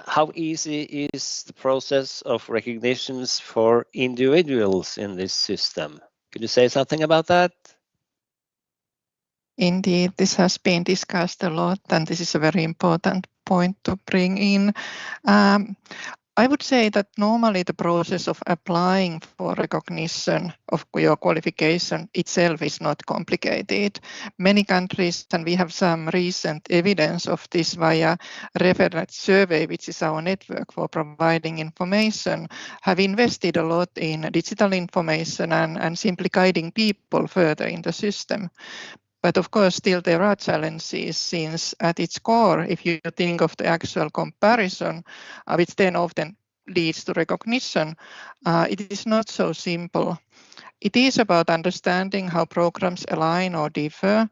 how easy is the process of recognitions for individuals in this system? Could you say something about that? Indeed, this has been discussed a lot, and this is a very important point to bring in. I would say that normally the process of applying for recognition of your qualification itself is not complicated. Many countries, and we have some recent evidence of this via reference survey, which is our network for providing information, have invested a lot in digital information and simply guiding people further in the system. But of course, still there are challenges, since at its core, if you think of the actual comparison, which then often leads to recognition, it is not so simple. It is about understanding how programs align or differ,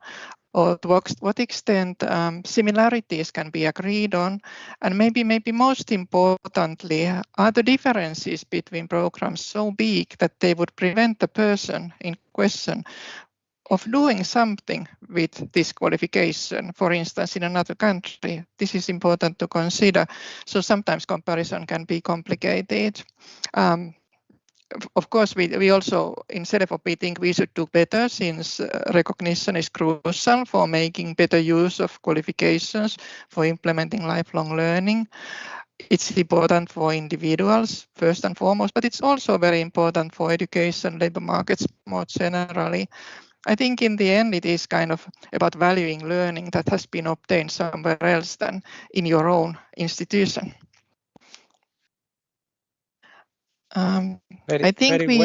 or to what extent similarities can be agreed on, and maybe most importantly, are the differences between programs so big that they would prevent the person in question of doing something with this qualification, for instance, in another country. This is important to consider. So sometimes comparison can be complicated. Of course, we also, in Cedefop, we think we should do better, since recognition is crucial for making better use of qualifications, for implementing lifelong learning. It's important for individuals, first and foremost, but it's also very important for education, labor markets more generally. I think in the end, it is kind of about valuing learning that has been obtained somewhere else than in your own institution. I think we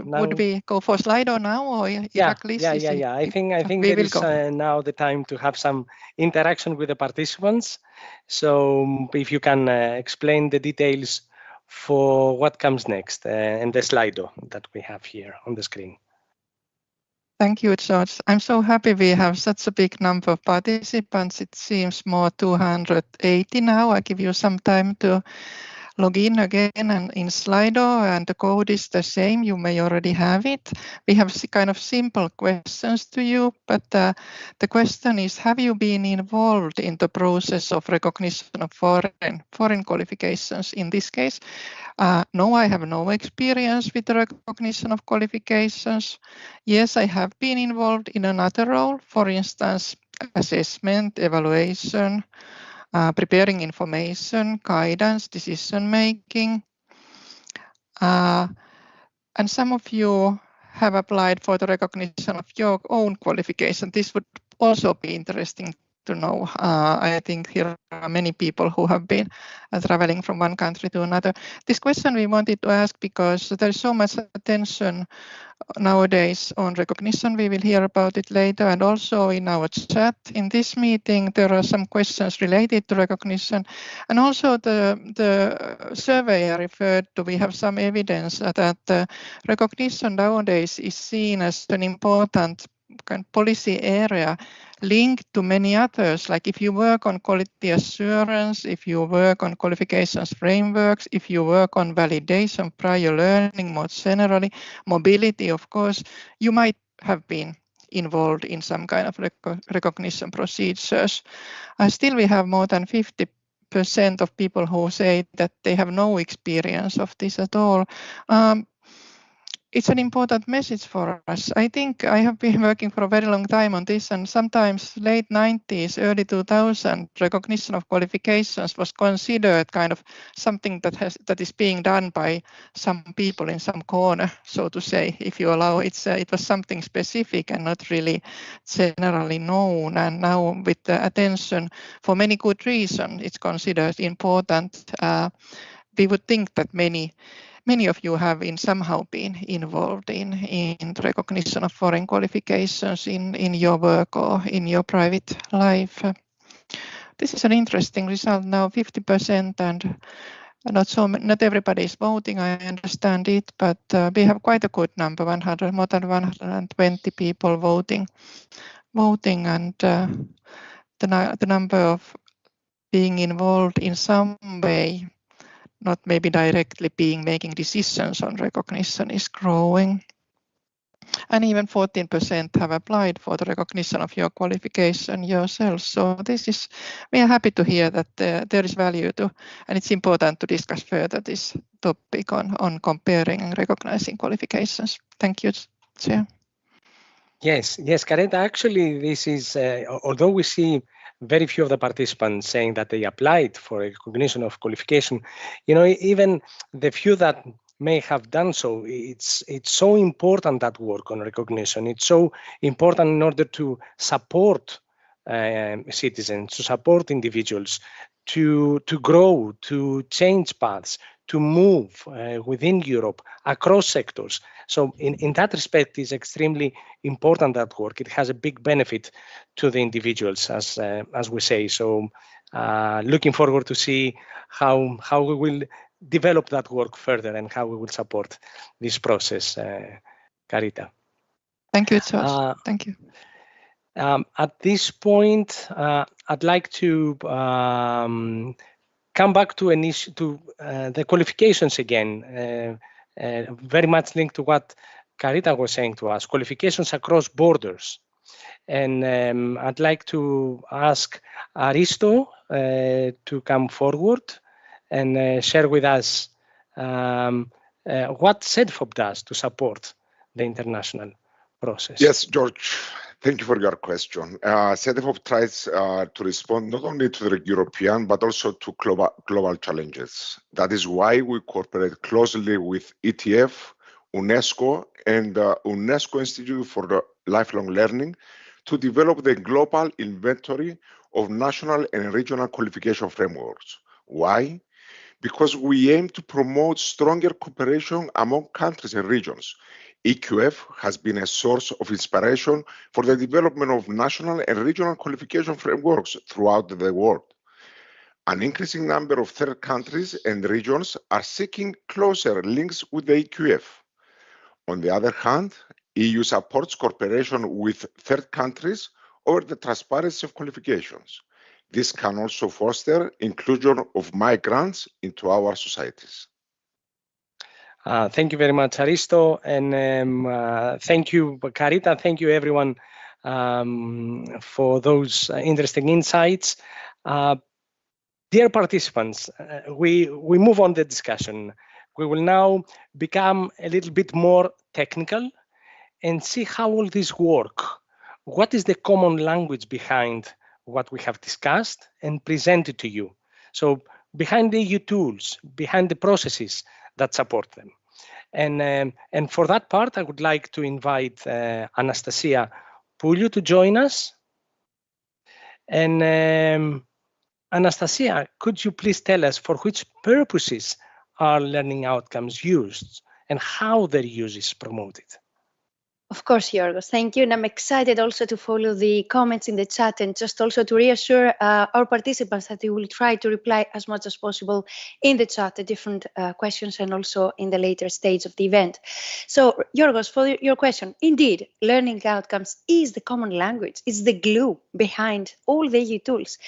would we go for Slido now, or Iraklis? Yeah. I think there is now the time to have some interaction with the participants. So if you can explain the details for what comes next and the Slido that we have here on the screen. Thank you, George. I'm so happy we have such a big number of participants. It seems more 280 now. I give you some time to log in again and in Slido, and the code is the same. You may already have it. We have kind of simple questions to you, but the question is, have you been involved in the process of recognition of foreign qualifications in this case? No, I have no experience with the recognition of qualifications. Yes, I have been involved in another role, for instance, assessment, evaluation, preparing information, guidance, decision making. And some of you have applied for the recognition of your own qualification. This would also be interesting to know. I think here are many people who have been traveling from one country to another. This question we wanted to ask because there's so much attention nowadays on recognition. We will hear about it later, and also in our chat in this meeting there are some questions related to recognition, and also the survey I referred to. We have some evidence that recognition nowadays is seen as an important kind of policy area linked to many others. Like if you work on quality assurance, if you work on qualifications frameworks, if you work on validation, prior learning more generally, mobility, of course, you might have been involved in some kind of recognition procedures. Still, we have more than 50% of people who say that they have no experience of this at all. It's an important message for us. I think I have been working for a very long time on this, and sometimes late 90s, early 2000, recognition of qualifications was considered kind of something that is being done by some people in some corner, so to say, if you allow. It was something specific and not really generally known. And now with the attention, for many good reasons, it's considered important. We would think that many of you have somehow been involved in the recognition of foreign qualifications in your work or in your private life. This is an interesting result now, 50%, and not everybody is voting, I understand it, but we have quite a good number, more than 120 people voting, and the number of being involved in some way, not maybe directly making decisions on recognition, is growing. And even 14% have applied for the recognition of your qualification yourselves. So we are happy to hear that there is value to, and it's important to discuss further this topic on comparing and recognizing qualifications. Thank you, Chair. Yes, Kareta, actually this is, although we see very few of the participants saying that they applied for recognition of qualification, even the few that may have done so, it's so important, that work on recognition. It's so important in order to support citizens, to support individuals, to grow, to change paths, to move within Europe across sectors. So in that respect, it's extremely important, that work. It has a big benefit to the individuals, as we say. So looking forward to see how we will develop that work further and how we will support this process, Karita. Thank you, George. Thank you. At this point, I'd like to come back to the qualifications again, very much linked to what Carita was saying to us, qualifications across borders. And I'd like to ask Aristo to come forward and share with us what Cedefop does to support the international process. Yes, George, thank you for your question. Cedefop tries to respond not only to the European, but also to global challenges. That is why we cooperate closely with ETF, UNESCO, and UNESCO Institute for Lifelong Learning to develop the global inventory of national and regional qualification frameworks. Why? Because we aim to promote stronger cooperation among countries and regions. EQF has been a source of inspiration for the development of national and regional qualification frameworks throughout the world. An increasing number of third countries and regions are seeking closer links with the EQF. On the other hand, EU supports cooperation with third countries over the transparency of qualifications. This can also foster inclusion of migrants into our societies. Thank you very much, Aristo, and thank you, Carita. Thank you, everyone, for those interesting insights. Dear participants, we move on the discussion. We will now become a little bit more technical and see how all this work. What is the common language behind what we have discussed and presented to you? So behind the EU tools, behind the processes that support them. And for that part, I would like to invite Anastasia Pouliou to join us. And Anastasia, could you please tell us for which purposes are learning outcomes used and how their use is promoted? Of course, Yorgos, thank you. And I'm excited also to follow the comments in the chat and just also to reassure our participants that we will try to reply as much as possible in the chat, the different questions, and also in the later stage of the event. So, Yorgos, for your question, indeed, learning outcomes is the common language. It's the glue behind all the EU tools.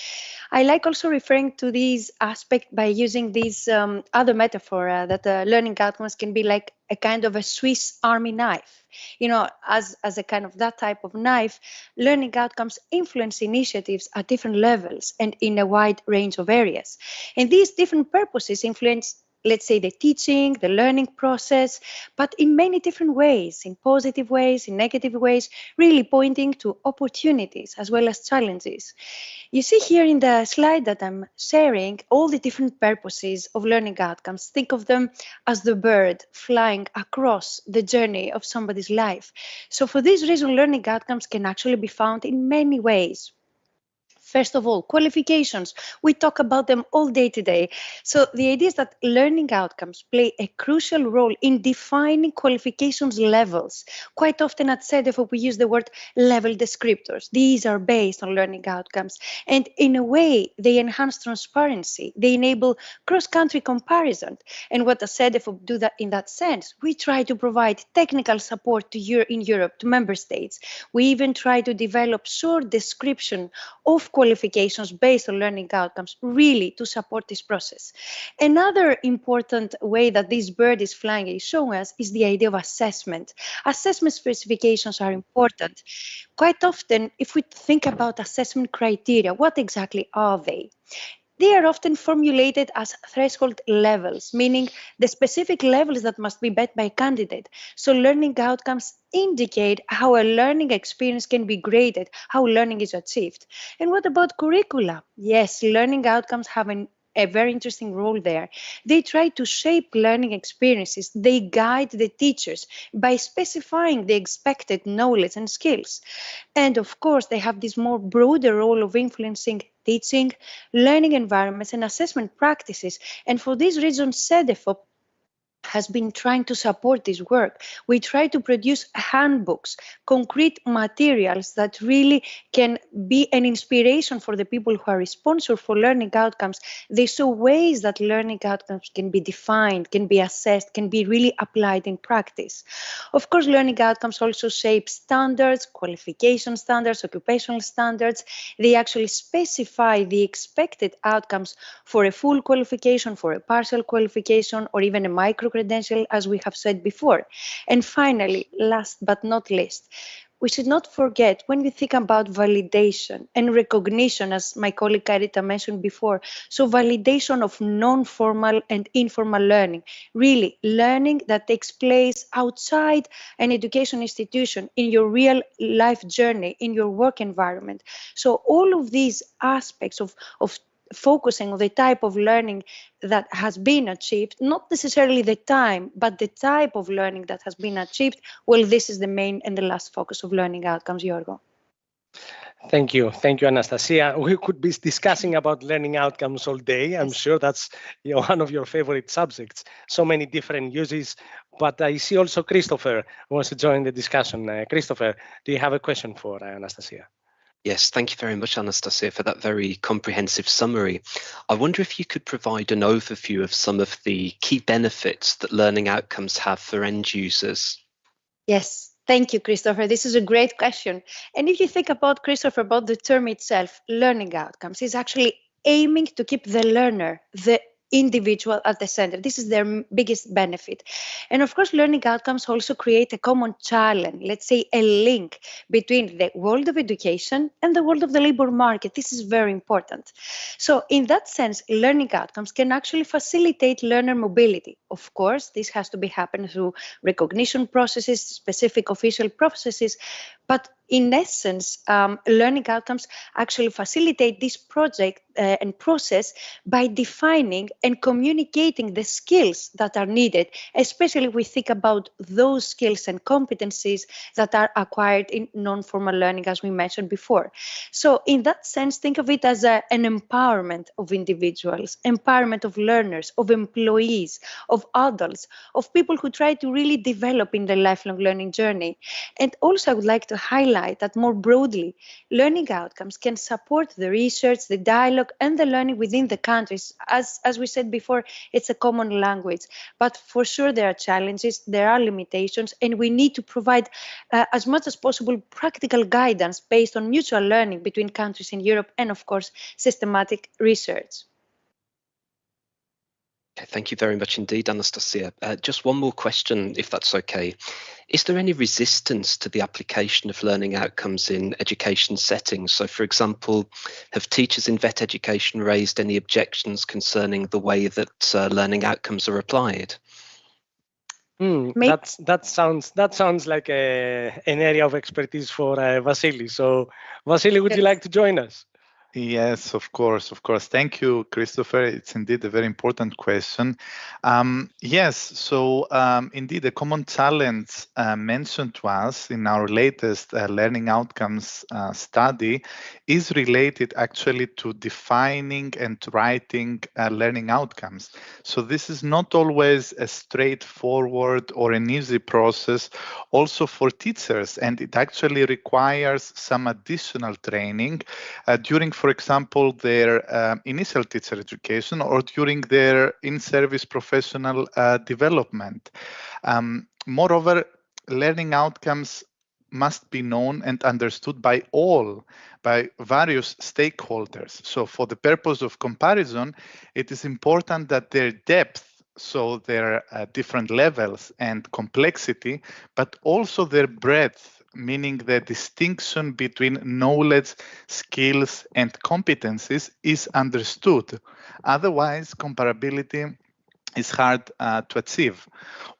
I like also referring to this aspect by using this other metaphor that learning outcomes can be like a kind of a Swiss Army knife. You know, as a kind of that type of knife, learning outcomes influence initiatives at different levels and in a wide range of areas. And these different purposes influence, let's say, the teaching, the learning process, but in many different ways, in positive ways, in negative ways, really pointing to opportunities as well as challenges. You see here in the slide that I'm sharing all the different purposes of learning outcomes. Think of them as the bird flying across the journey of somebody's life. So for this reason, learning outcomes can actually be found in many ways. First of all, qualifications. We talk about them all day today. So the idea is that learning outcomes play a crucial role in defining qualifications levels. Quite often at Cedefop, we use the word level descriptors. These are based on learning outcomes. And in a way, they enhance transparency. They enable cross-country comparison. And what does Cedefop do that in that sense? We try to provide technical support in Europe to member states. We even try to develop short description of qualifications based on learning outcomes, really to support this process. Another important way that this bird is flying is showing us is the idea of assessment. Assessment specifications are important. Quite often, if we think about assessment criteria, what exactly are they? They are often formulated as threshold levels, meaning the specific levels that must be met by a candidate. So learning outcomes indicate how a learning experience can be graded, how learning is achieved. And what about curricula? Yes, learning outcomes have a very interesting role there. They try to shape learning experiences. They guide the teachers by specifying the expected knowledge and skills. And of course, they have this more broader role of influencing teaching, learning environments, and assessment practices. And for this reason, Cedefop has been trying to support this work. We try to produce handbooks, concrete materials that really can be an inspiration for the people who are responsible for learning outcomes. They show ways that learning outcomes can be defined, can be assessed, can be really applied in practice. Of course, learning outcomes also shape standards, qualification standards, occupational standards. They actually specify the expected outcomes for a full qualification, for a partial qualification, or even a micro-credential, as we have said before. And finally, last but not least, we should not forget when we think about validation and recognition, as my colleague Carita mentioned before, so validation of non-formal and informal learning, really learning that takes place outside an education institution, in your real life journey, in your work environment. So all of these aspects of focusing on the type of learning that has been achieved, not necessarily the time, but the type of learning that has been achieved, well, this is the main and the last focus of learning outcomes, Yorgo. Thank you, Anastasia. We could be discussing about learning outcomes all day. I'm sure that's one of your favorite subjects. So many different uses, but I see also Christopher wants to join the discussion. Christopher, do you have a question for Anastasia? Yes, thank you very much, Anastasia, for that very comprehensive summary. I wonder if you could provide an overview of some of the key benefits that learning outcomes have for end users. Yes, thank you, Christopher. This is a great question. And if you think about, Christopher, about the term itself, learning outcomes, is actually aiming to keep the learner, the individual at the center. This is their biggest benefit. And of course, learning outcomes also create a common challenge, let's say a link between the world of education and the world of the labor market. This is very important. So in that sense, learning outcomes can actually facilitate learner mobility. Of course, this has to be happening through recognition processes, specific official processes, but in essence, learning outcomes actually facilitate this project and process by defining and communicating the skills that are needed, especially if we think about those skills and competencies that are acquired in non-formal learning, as we mentioned before. So in that sense, think of it as an empowerment of individuals, empowerment of learners, of employees, of adults, of people who try to really develop in their lifelong learning journey. And also, I would like to highlight that more broadly, learning outcomes can support the research, the dialogue, and the learning within the countries. As we said before, it's a common language, but for sure there are challenges, there are limitations, and we need to provide as much as possible practical guidance based on mutual learning between countries in Europe and, of course, systematic research. Okay, thank you very much indeed, Anastasia. Just one more question, if that's okay. Is there any resistance to the application of learning outcomes in education settings? So, for example, have teachers in vet education raised any objections concerning the way that learning outcomes are applied? That sounds like an area of expertise for Vasily. So, Vasily, would you like to join us? Yes, of course. Thank you, Christopher. It's indeed a very important question. Yes, so indeed, a common challenge mentioned to us in our latest learning outcomes study is related actually to defining and writing learning outcomes. So this is not always a straightforward or an easy process also for teachers, and it actually requires some additional training during, for example, their initial teacher education or during their in-service professional development. Moreover, learning outcomes must be known and understood by various stakeholders. So for the purpose of comparison, it is important that their depth, so their different levels and complexity, but also their breadth, meaning the distinction between knowledge, skills, and competencies is understood. Otherwise, comparability is hard to achieve.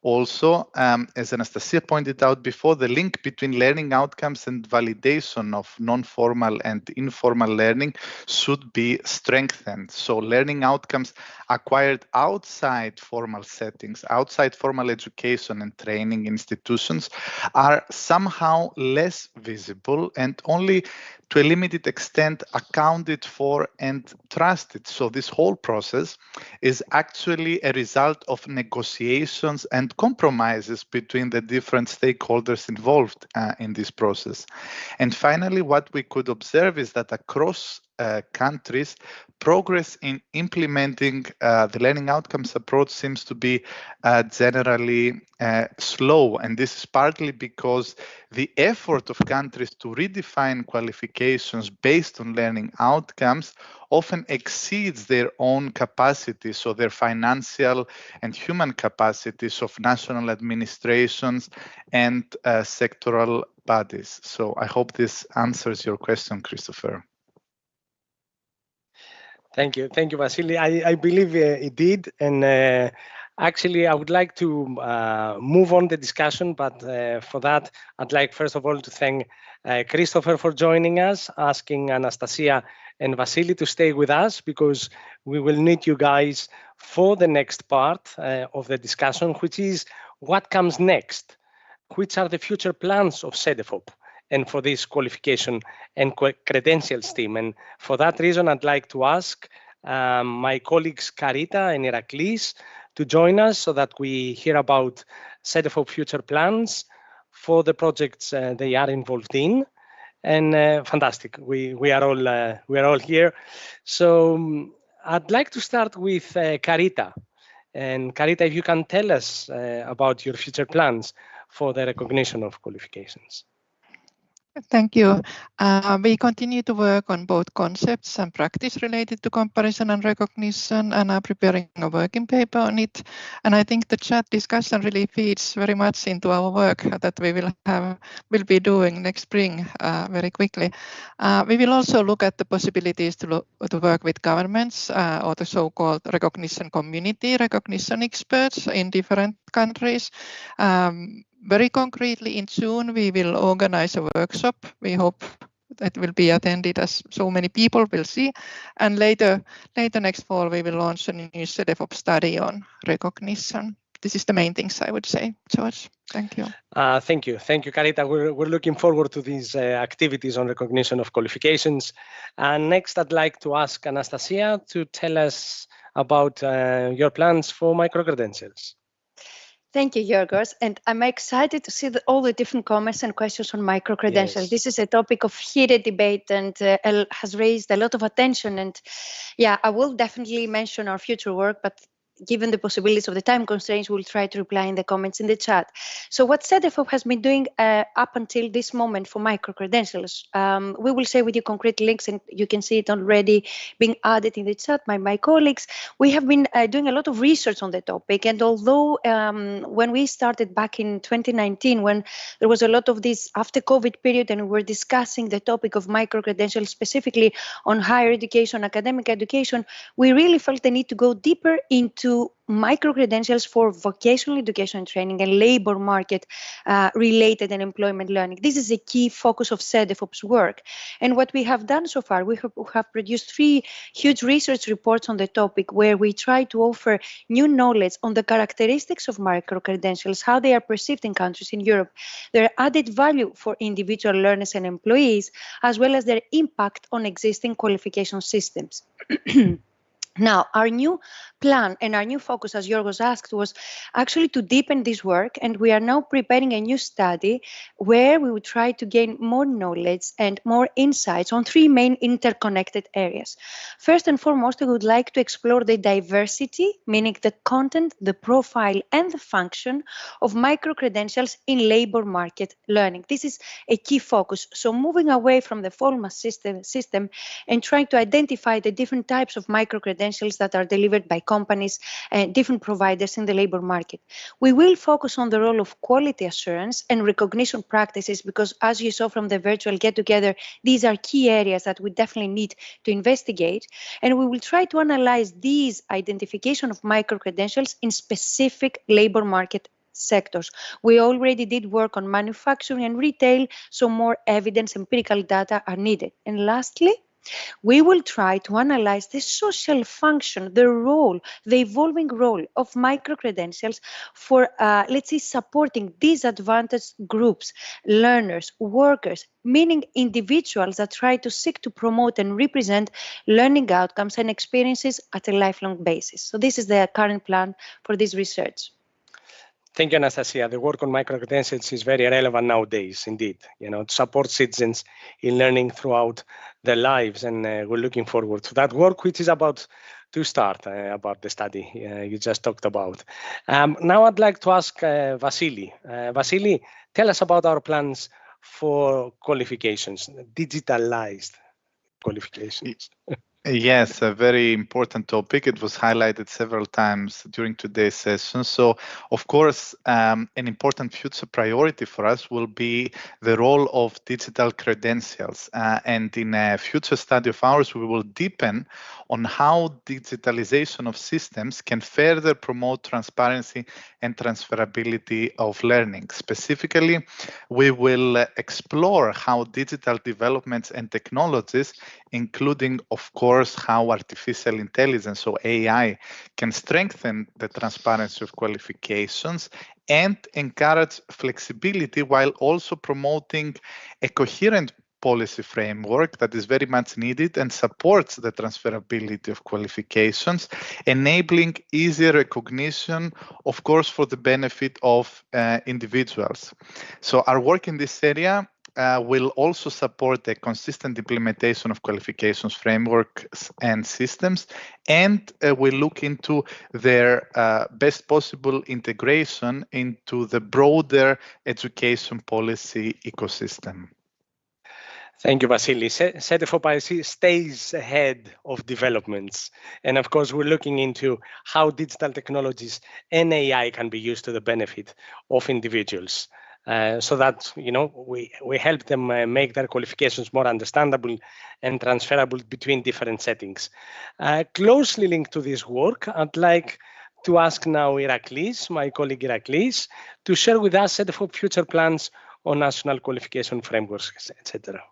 Also, as Anastasia pointed out before, the link between learning outcomes and validation of non-formal and informal learning should be strengthened. So learning outcomes acquired outside formal settings, outside formal education and training institutions are somehow less visible and only to a limited extent accounted for and trusted. So this whole process is actually a result of negotiations and compromises between the different stakeholders involved in this process. And finally, what we could observe is that across countries, progress in implementing the learning outcomes approach seems to be generally slow. And this is partly because the effort of countries to redefine qualifications based on learning outcomes often exceeds their own capacity, so their financial and human capacities of national administrations and sectoral bodies. So I hope this answers your question, Christopher. Thank you, Vasily. I believe it did, and actually, I would like to move on the discussion, but for that, I'd like first of all to thank Christopher for joining us, asking Anastasia and Vasily to stay with us because we will need you guys for the next part of the discussion, which is what comes next, which are the future plans of Cedefop and for this qualification and credentials team. And for that reason, I'd like to ask my colleagues Carita and Iraklis to join us so that we hear about Cedefop future plans for the projects they are involved in. And fantastic, we are all here. So I'd like to start with Carita. And Carita, if you can tell us about your future plans for the recognition of qualifications. Thank you. We continue to work on both concepts and practice related to comparison and recognition, and are preparing a working paper on it. And I think the chat discussion really feeds very much into our work that we will be doing next spring very quickly. We will also look at the possibilities to work with governments or the so-called recognition community, recognition experts in different countries. Very concretely, in June, we will organize a workshop. We hope that will be attended as so many people will see. And later next fall, we will launch a new Cedefop study on recognition. This is the main things I would say. George, thank you. Thank you, Carita. We're looking forward to these activities on recognition of qualifications. And next, I'd like to ask Anastasia to tell us about your plans for micro-credentials. Thank you, Yorgos. And I'm excited to see all the different comments and questions on micro-credentials. Yes. This is a topic of heated debate and has raised a lot of attention. And yeah, I will definitely mention our future work, but given the possibilities of the time constraints, we'll try to reply in the comments in the chat. So what Cedefop has been doing up until this moment for micro-credentials, we will share with you concrete links, and you can see it already being added in the chat by my colleagues. We have been doing a lot of research on the topic, and although when we started back in 2019, when there was a lot of this after COVID period, and we were discussing the topic of micro-credentials specifically on higher education, academic education, we really felt the need to go deeper into micro-credentials for vocational education and training and labor market related and employment learning. This is a key focus of Cedefop's work. And what we have done so far, we have produced 3 huge research reports on the topic where we try to offer new knowledge on the characteristics of micro-credentials, how they are perceived in countries in Europe, their added value for individual learners and employees, as well as their impact on existing qualification systems. Now, our new plan and our new focus, as Yorgos asked, was actually to deepen this work, and we are now preparing a new study where we will try to gain more knowledge and more insights on 3 main interconnected areas. First and foremost, we would like to explore the diversity, meaning the content, the profile, and the function of micro-credentials in labor market learning. This is a key focus. So moving away from the formal system and trying to identify the different types of micro-credentials that are delivered by companies and different providers in the labor market. We will focus on the role of quality assurance and recognition practices because, as you saw from the virtual get-together, these are key areas that we definitely need to investigate. And we will try to analyze these identification of micro-credentials in specific labor market sectors. We already did work on manufacturing and retail, so more evidence, empirical data are needed. And lastly, We will try to analyze the social function, the role, the evolving role of micro-credentials for, let's say, supporting disadvantaged groups, learners, workers, meaning individuals that try to seek to promote and represent learning outcomes and experiences at a lifelong basis. So this is the current plan for this research. Thank you, Anastasia. The work on micro-credentials is very relevant nowadays, indeed, to support citizens in learning throughout their lives. And we're looking forward to that work, which is about to start, about the study you just talked about. Now I'd like to ask Vasily. Vasily, tell us about our plans for qualifications, digitalized qualifications. Yes, a very important topic. It was highlighted several times during today's session. So, of course, an important future priority for us will be the role of digital credentials. And in a future study of ours, we will deepen on how digitalization of systems can further promote transparency and transferability of learning. Specifically, we will explore how digital developments and technologies, including, of course, how artificial intelligence, or AI, can strengthen the transparency of qualifications and encourage flexibility while also promoting a coherent policy framework that is very much needed and supports the transferability of qualifications, enabling easier recognition, of course, for the benefit of individuals. So our work in this area will also support the consistent implementation of qualifications frameworks and systems, and will look into their best possible integration into the broader education policy ecosystem. Thank you, Vasily. Cedefop stays ahead of developments. And of course, we're looking into how digital technologies and AI can be used to the benefit of individuals. So that we help them make their qualifications more understandable and transferable between different settings. Closely linked to this work, I'd like to ask now Iraklis, my colleague Iraklis, to share with us Cedefop future plans on national qualification frameworks, etc.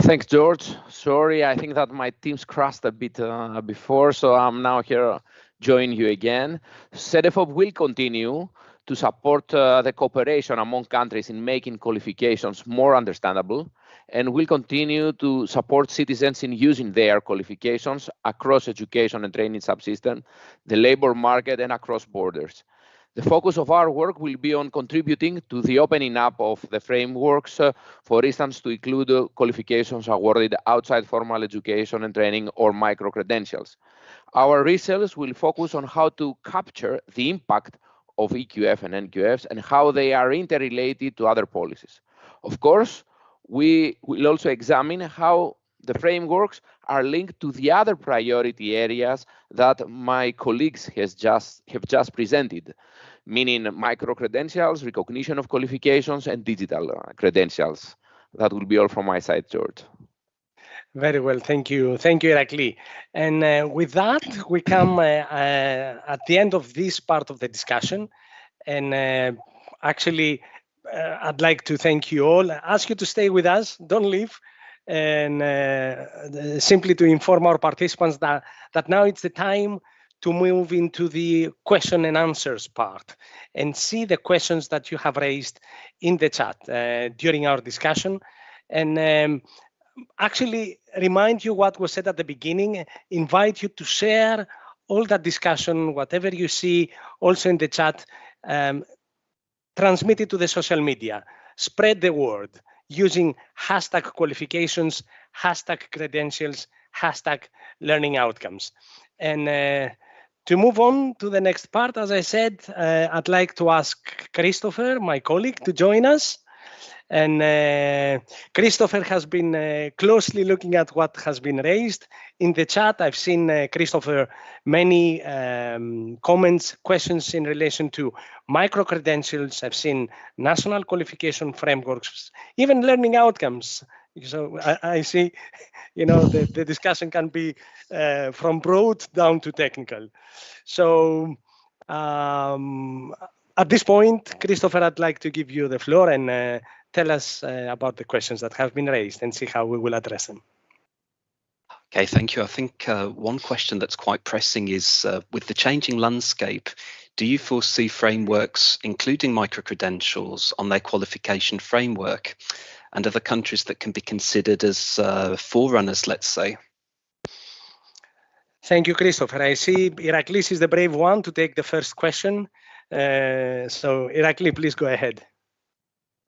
Thanks, George. Sorry, I think that my Teams crashed a bit before, so I'm now here joining you again. Cedefop will continue to support the cooperation among countries in making qualifications more understandable, and will continue to support citizens in using their qualifications across education and training subsystems, the labor market, and across borders. The focus of our work will be on contributing to the opening up of the frameworks, for instance, to include qualifications awarded outside formal education and training or micro-credentials. Our research will focus on how to capture the impact of EQF and NQFs and how they are interrelated to other policies. Of course, we will also examine how the frameworks are linked to the other priority areas that my colleagues have just presented, meaning micro-credentials, recognition of qualifications, and digital credentials. That will be all from my side, George. Very well, thank you, Irakli. And with that, we come at the end of this part of the discussion. And actually, I'd like to thank you all. Ask you to stay with us, don't leave, and simply to inform our participants that now it's the time to move into the question and answers part and see the questions that you have raised in the chat during our discussion. And actually remind you what was said at the beginning, invite you to share all that discussion, whatever you see also in the chat, transmit it to the social media, spread the word using #qualifications, #credentials, #learning outcomes. And to move on to the next part, as I said, I'd like to ask Christopher, my colleague, to join us. And Christopher has been closely looking at what has been raised in the chat. I've seen, Christopher, many comments, questions in relation to micro-credentials. I've seen national qualification frameworks, even learning outcomes. So I see, the discussion can be from broad down to technical. So at this point, Christopher, I'd like to give you the floor and tell us about the questions that have been raised and see how we will address them. Okay, thank you. I think one question that's quite pressing is, with the changing landscape, do you foresee frameworks, including micro-credentials, on their qualification framework, and other countries that can be considered as forerunners, let's say? Thank you, Christopher. I see Iraklis is the brave one to take the first question. So Iraklis, please go ahead.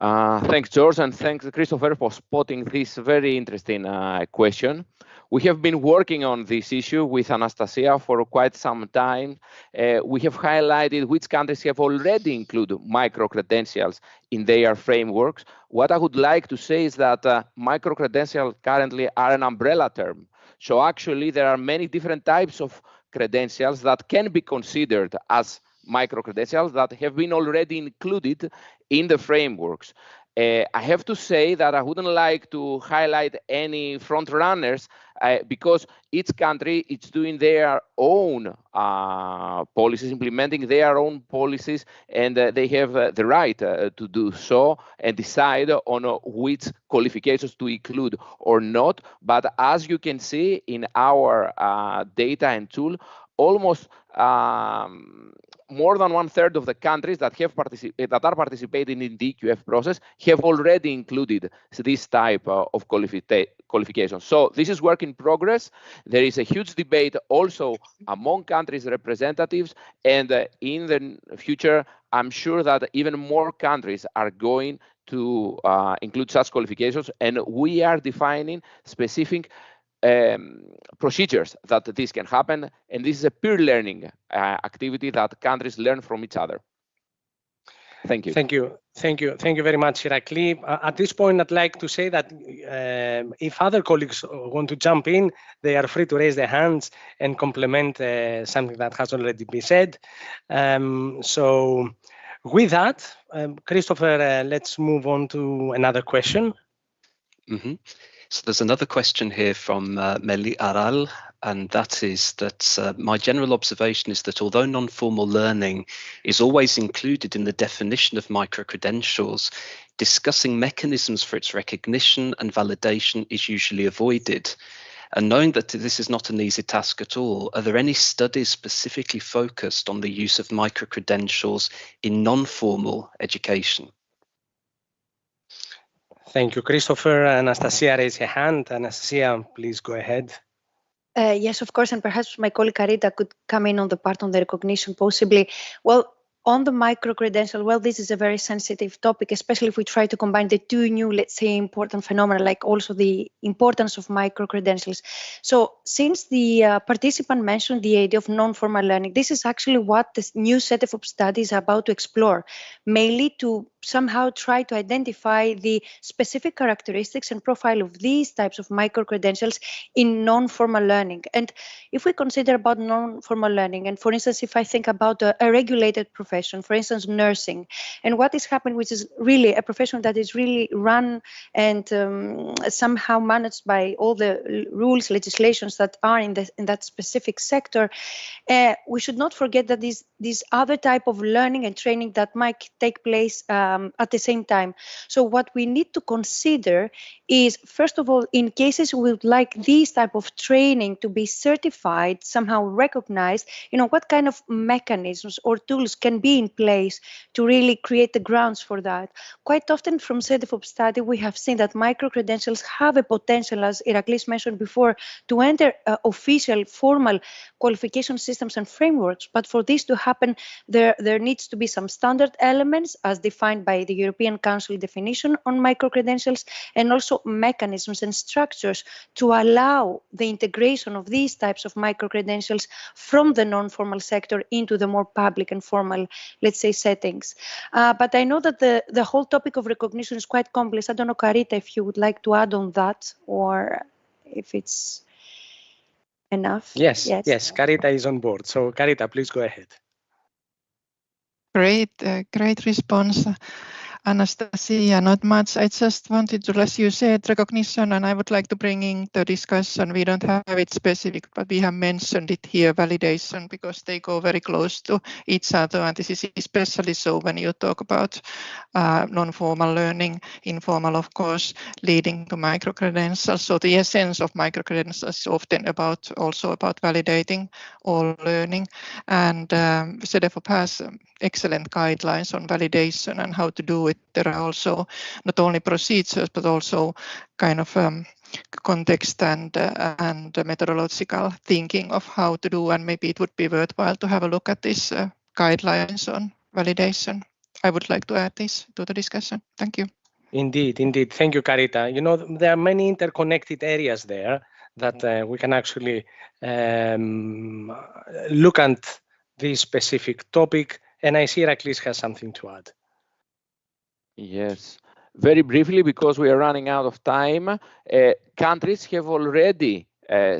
Thanks, George, and thanks, Christopher, for spotting this very interesting question. We have been working on this issue with Anastasia for quite some time. We have highlighted which countries have already included micro-credentials in their frameworks. What I would like to say is that micro-credentials currently are an umbrella term. So actually, there are many different types of credentials that can be considered as micro-credentials that have been already included in the frameworks. I have to say that I wouldn't like to highlight any front runners because each country is doing their own policies, implementing their own policies, and they have the right to do so and decide on which qualifications to include or not. But as you can see in our data and tool, almost more than 1/3 of the countries that have are participating in the EQF process have already included this type of qualifications. So this is work in progress. There is a huge debate also among countries' representatives, and in the future, I'm sure that even more countries are going to include such qualifications, and we are defining specific procedures that this can happen, and this is a peer learning activity that countries learn from each other. Thank you. Thank you. Thank you. Thank you very much, Iraklis. At this point, I'd like to say that if other colleagues want to jump in, they are free to raise their hands and complement something that has already been said. So with that, Christopher, let's move on to another question. Mm-hmm. So there's another question here from Meli Aral, and that is that my general observation is that although non-formal learning is always included in the definition of micro-credentials, discussing mechanisms for its recognition and validation is usually avoided. And knowing that this is not an easy task at all, are there any studies specifically focused on the use of micro-credentials in non-formal education? Thank you, Christopher. Anastasia raised her hand. Anastasia, please go ahead. Yes, of course, and perhaps my colleague Carita could come in on the part on the recognition possibly. Well, on the micro-credential, well, this is a very sensitive topic, especially if we try to combine the two new, let's say, important phenomena, like also the importance of micro-credentials. So since the participant mentioned the idea of non-formal learning, this is actually what this new Cedefop study is about to explore, mainly to somehow try to identify the specific characteristics and profile of these types of micro-credentials in non-formal learning. And if we consider about non-formal learning, and for instance, if I think about a regulated profession, for instance, nursing, and what is happening, which is really a profession that is really run and somehow managed by all the rules, legislations that are in that specific sector, we should not forget that these other type of learning and training that might take place at the same time. So what we need to consider is, first of all, in cases we would like these type of training to be certified, somehow recognized, what kind of mechanisms or tools can be in place to really create the grounds for that. Quite often from Cedefop study, we have seen that micro-credentials have a potential, as Iraklis mentioned before, to enter official, formal qualification systems and frameworks. But for this to happen, there needs to be some standard elements as defined by the European Council definition on micro-credentials, and also mechanisms and structures to allow the integration of these types of micro-credentials from the non-formal sector into the more public and formal, let's say, settings. But I know that the whole topic of recognition is quite complex. I don't know, Carita, if you would like to add on that, or if it's enough. Yes, Carita is on board. So Carita, please go ahead. Great response. Anastasia, not much. I just wanted to, as you said, recognition, and I would like to bring in the discussion. We don't have it specific, but we have mentioned it here, validation, because they go very close to each other. And this is especially so when you talk about non-formal learning, informal, of course, leading to micro-credentials. So the essence of micro-credentials is often also about validating all learning. And Cedefop has excellent guidelines on validation and how to do it. There are also not only procedures, but also kind of context and methodological thinking of how to do, and maybe it would be worthwhile to have a look at these guidelines on validation. I would like to add this to the discussion. Thank you. Indeed. Thank you, Carita. You know, there are many interconnected areas there that we can actually look at this specific topic. And I see Iraklis has something to add. Yes, very briefly, because we are running out of time. Countries have already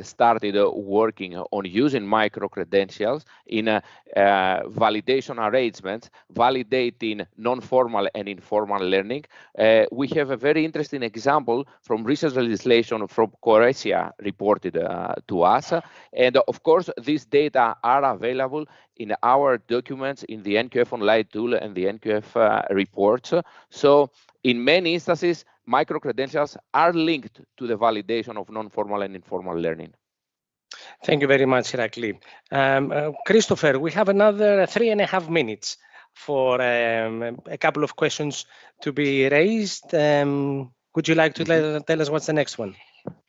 started working on using micro-credentials in validation arrangements, validating non-formal and informal learning. We have a very interesting example from recent legislation from Croatia reported to us. And of course, these data are available in our documents in the NQF online tool and the NQF reports. So in many instances, micro-credentials are linked to the validation of non-formal and informal learning. Thank you very much, Irakli. Christopher, we have another 3.5 minutes for a couple of questions to be raised. Would you like to tell us what's the next one?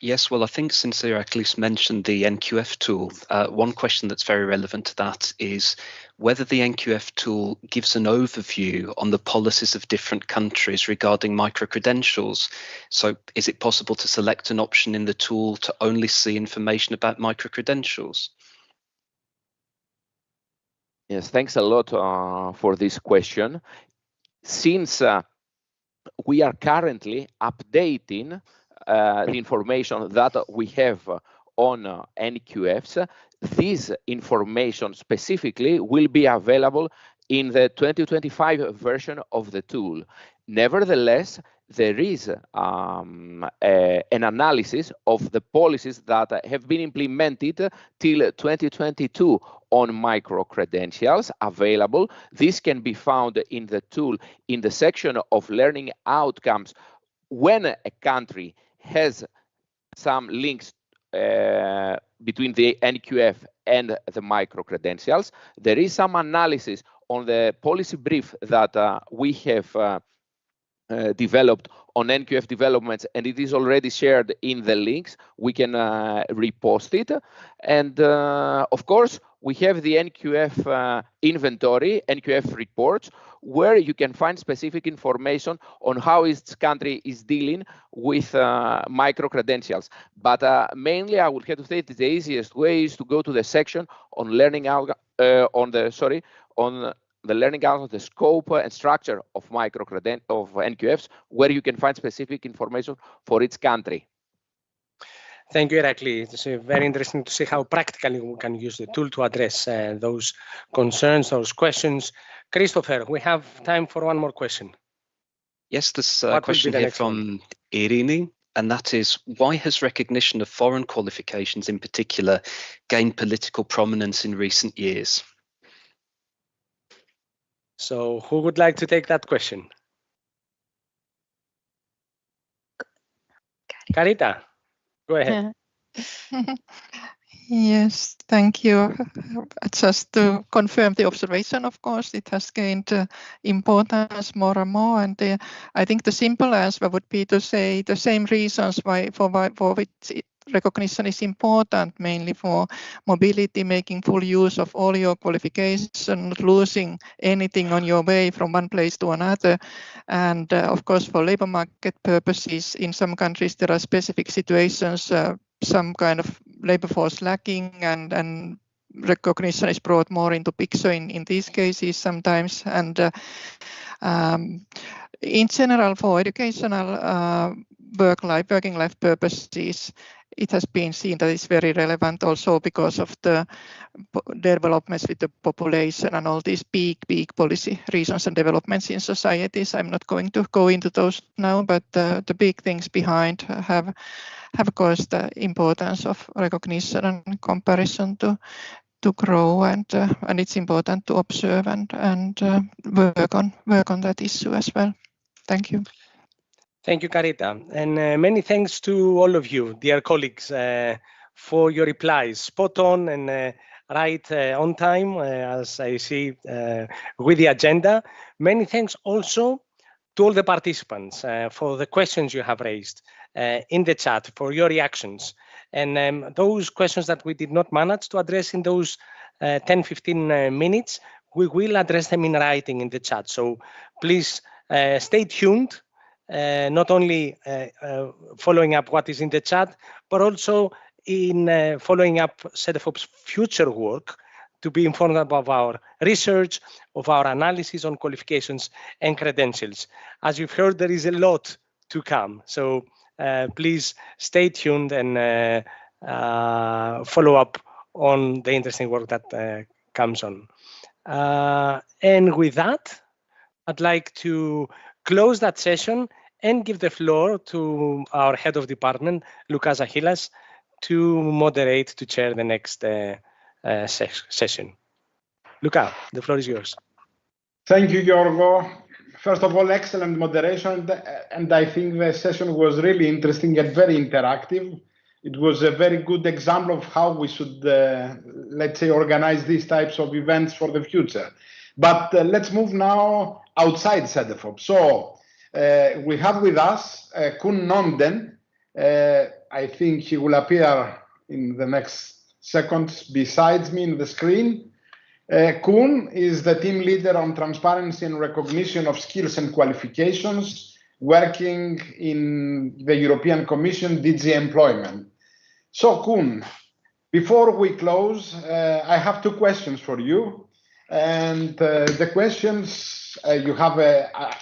Yes, well, I think since Iraklis mentioned the NQF tool, one question that's very relevant to that is whether the NQF tool gives an overview on the policies of different countries regarding micro-credentials. So is it possible to select an option in the tool to only see information about micro-credentials? Yes, thanks a lot for this question. Since we are currently updating the information that we have on NQFs, this information specifically will be available in the 2025 version of the tool. Nevertheless, there is an analysis of the policies that have been implemented till 2022 on micro-credentials available. This can be found in the tool in the section of learning outcomes. When a country has some links between the NQF and the micro-credentials, there is some analysis on the policy brief that we have developed on NQF developments, and it is already shared in the links. We can repost it. And of course, we have the NQF inventory, NQF reports, where you can find specific information on how each country is dealing with micro-credentials. But mainly, I would have to say that the easiest way is to go to the section on learning the learning out of the scope and structure of of NQFs, where you can find specific information for each country. Thank you, Irakli. It's very interesting to see how practically we can use the tool to address those concerns, those questions. Christopher, we have time for one more question. Yes, there's a question here from Irini, and that is, why has recognition of foreign qualifications in particular gained political prominence in recent years? So who would like to take that question? Carita, go ahead. Yes, thank you. Just to confirm the observation, of course, it has gained importance more and more. And I think the simple answer would be to say the same reasons for which recognition is important, mainly for mobility, making full use of all your qualifications, not losing anything on your way from one place to another. And of course, for labor market purposes, in some countries, there are specific situations, some kind of labor force lacking, and recognition is brought more into picture in these cases sometimes. And in general, for educational working life purposes, it has been seen that it's very relevant also because of the developments with the population and all these big policy reasons and developments in societies. I'm not going to go into those now, but the big things behind have caused the importance of recognition and comparison to grow, and it's important to observe and work on that issue as well. Thank you. Thank you, Carita. And many thanks to all of you, dear colleagues, for your replies. Spot on and right on time, as I see with the agenda. Many thanks also to all the participants for the questions you have raised in the chat, for your reactions. And those questions that we did not manage to address in those 10-15 minutes, we will address them in writing in the chat. So please stay tuned. Not only following up what is in the chat, but also in following up Cedefop's future work to be informed about our research, of our analysis on qualifications and credentials. As you've heard, there is a lot to come. So please stay tuned and follow up on the interesting work that comes on. And with that, I'd like to close that session and give the floor to our head of department, Lucas Achilas, to moderate, to chair the next session. Luca, the floor is yours. Thank you, Giorgo. First of all, excellent moderation, and I think the session was really interesting and very interactive. It was a very good example of how we should, let's say, organize these types of events for the future. But let's move now outside Cedefop. So we have with us Koen Nonden. I think he will appear in the next seconds besides me in the screen. Koen is the team leader on transparency and recognition of skills and qualifications, working in the European Commission DG Employment. So Koen, before we close, I have two questions for you. And the questions, you have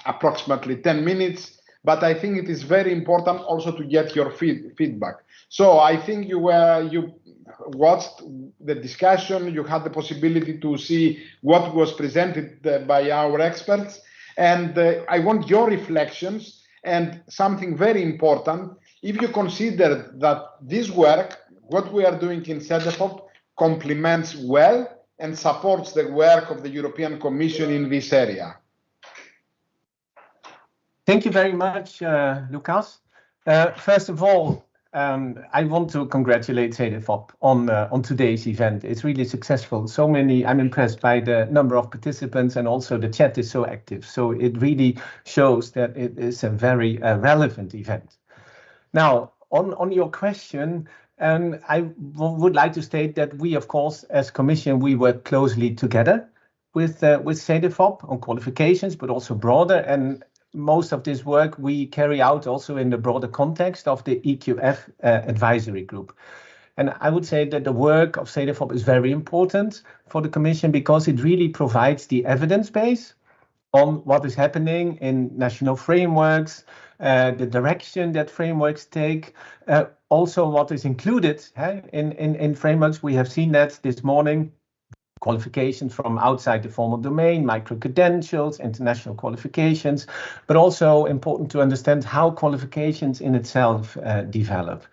approximately 10 minutes, but I think it is very important also to get your feedback. So I think you watched the discussion, you had the possibility to see what was presented by our experts, and I want your reflections and something very important. If you consider that this work, what we are doing in Cedefop, complements well and supports the work of the European Commission in this area. Thank you very much, Lucas. First of all, I want to congratulate Cedefop on today's event. It's really successful. I'm impressed by the number of participants, and also the chat is so active. So it really shows that it is a very relevant event. Now, on your question, I would like to state that we, of course, as Commission, we work closely together with Cedefop on qualifications, but also broader. And most of this work we carry out also in the broader context of the EQF advisory group. And I would say that the work of Cedefop is very important for the Commission because it really provides the evidence base on what is happening in national frameworks, the direction that frameworks take, also what is included in frameworks. We have seen that this morning. Qualifications from outside the formal domain, micro-credentials, international qualifications, but also important to understand how qualifications in itself develop.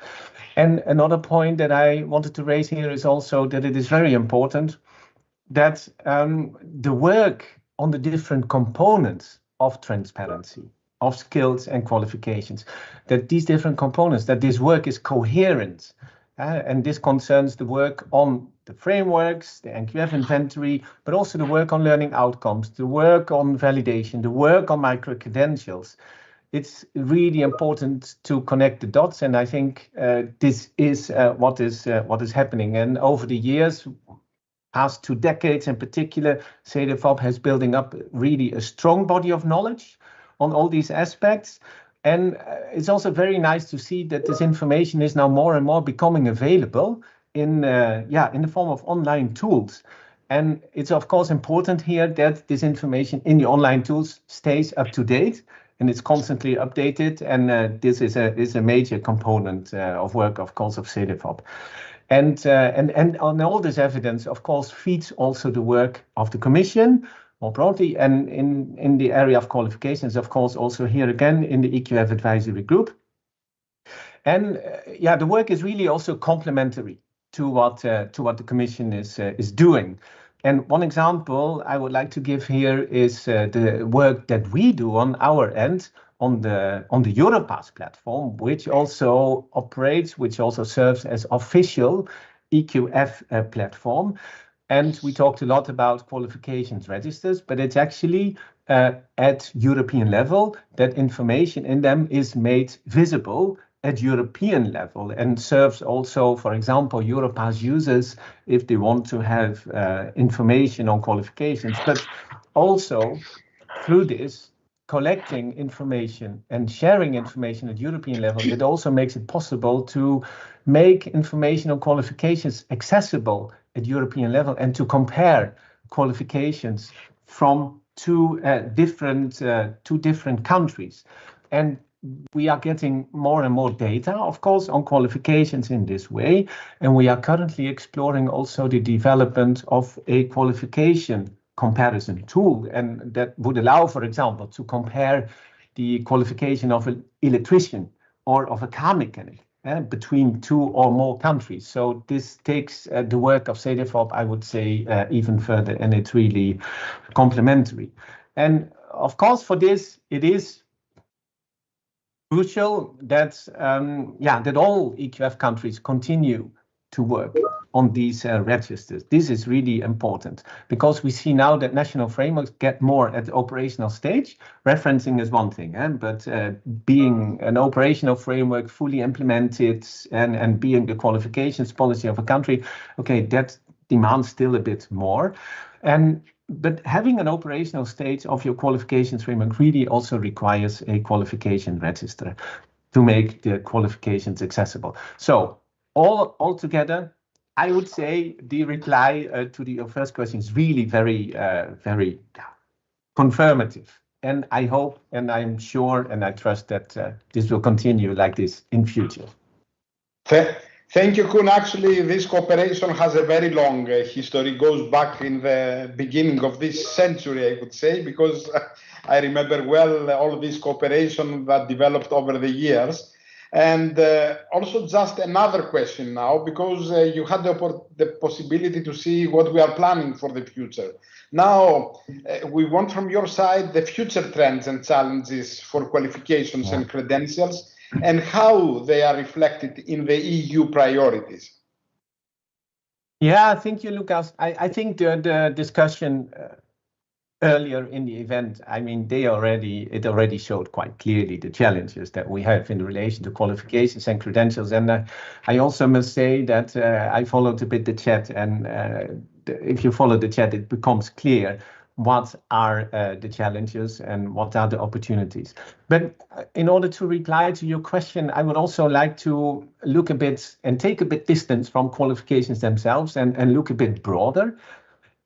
And another point that I wanted to raise here is also that it is very important that the work on the different components of transparency, of skills and qualifications, that these different components, that this work is coherent. And this concerns the work on the frameworks, the NQF inventory, but also the work on learning outcomes, the work on validation, the work on micro-credentials. It's really important to connect the dots, and I think this is what is happening. And over the years, past 2 decades in particular, Cedefop has building up really a strong body of knowledge on all these aspects. And it's also very nice to see that this information is now more and more becoming available in the form of online tools. And it's of course important here that this information in the online tools stays up to date and it's constantly updated. And this is a major component of work, of course, of Cedefop. And on all this evidence, of course, feeds also the work of the Commission more broadly, and in the area of qualifications, of course, also here again in the EQF advisory group. And the work is really also complementary to what the Commission is doing. And one example I would like to give here is the work that we do on our end on the Europass platform, which also operates, which also serves as official EQF platform. And we talked a lot about qualifications registers, but it's actually at European level that information in them is made visible at European level and serves also, for example, Europass users if they want to have information on qualifications, but also through this collecting information and sharing information at European level, it also makes it possible to make information on qualifications accessible at European level and to compare qualifications from two different countries. And we are getting more and more data, of course, on qualifications in this way. And we are currently exploring also the development of a qualification comparison tool. And that would allow, for example, to compare the qualification of an electrician or of a car mechanic between two or more countries. So this takes the work of Cedefop, I would say, even further, and it's really complementary. And of course, for this, it is crucial that that all EQF countries continue to work on these registers. This is really important because we see now that national frameworks get more at the operational stage. Referencing is one thing, but being an operational framework fully implemented and being the qualifications policy of a country, okay, that demands still a bit more. But having an operational stage of your qualifications framework really also requires a qualification register to make the qualifications accessible. So all together, I would say the reply to your first question is really very confirmative. And I hope, and I'm sure, and I trust that this will continue like this in future. Thank you, Koen. Actually, this cooperation has a very long history. It goes back in the beginning of this century, I would say, because I remember well all this cooperation that developed over the years. And also just another question now, because you had the possibility to see what we are planning for the future. Now, we want from your side the future trends and challenges for qualifications and credentials, and how they are reflected in the EU priorities. Yeah, thank you, Lucas. I think the discussion earlier in the event, I mean, it already showed quite clearly the challenges that we have in relation to qualifications and credentials. And I also must say that I followed a bit the chat, and if you follow the chat, it becomes clear what are the challenges and what are the opportunities. But in order to reply to your question, I would also like to look a bit and take a bit distance from qualifications themselves and look a bit broader.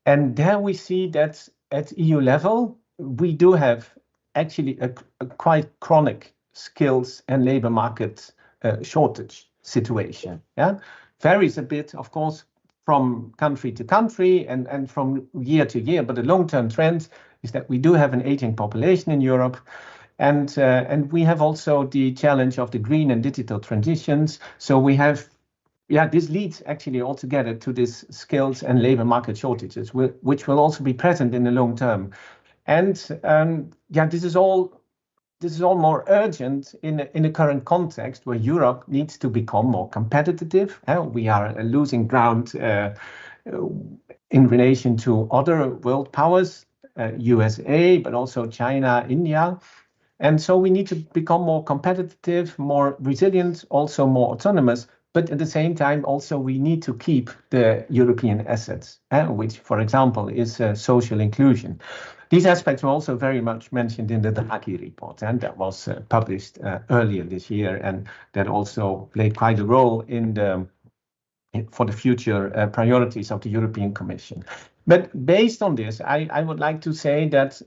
And there we see that at EU level, we do have actually a quite chronic skills and labor market shortage situation. Yeah, varies a bit, of course, from country to country and from year to year, but the long-term trend is that we do have an aging population in Europe, and we have also the challenge of the green and digital transitions. So we have, this leads actually altogether to this skills and labor market shortages, which will also be present in the long term. And this is all more urgent in the current context where Europe needs to become more competitive. We are losing ground in relation to other world powers, USA, but also China, India. And so we need to become more competitive, more resilient, also more autonomous. But at the same time, also we need to keep the European assets, which, for example, is social inclusion. These aspects were also very much mentioned in the Draghi report, and that was published earlier this year, and that also played quite a role for the future priorities of the European Commission. But based on this, I would like to say that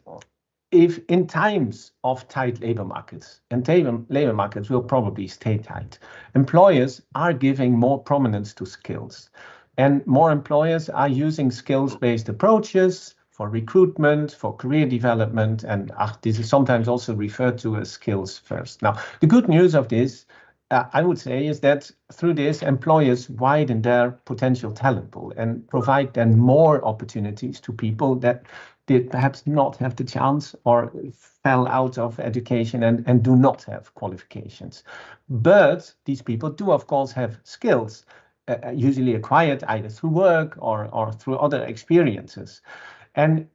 if in times of tight labor markets, and labor markets will probably stay tight, employers are giving more prominence to skills. And more employers are using skills-based approaches for recruitment, for career development, and this is sometimes also referred to as skills first. Now, the good news of this, I would say, is that through this, employers widen their potential talent pool and provide then more opportunities to people that did perhaps not have the chance or fell out of education and do not have qualifications. But these people do, of course, have skills, usually acquired either through work or through other experiences. And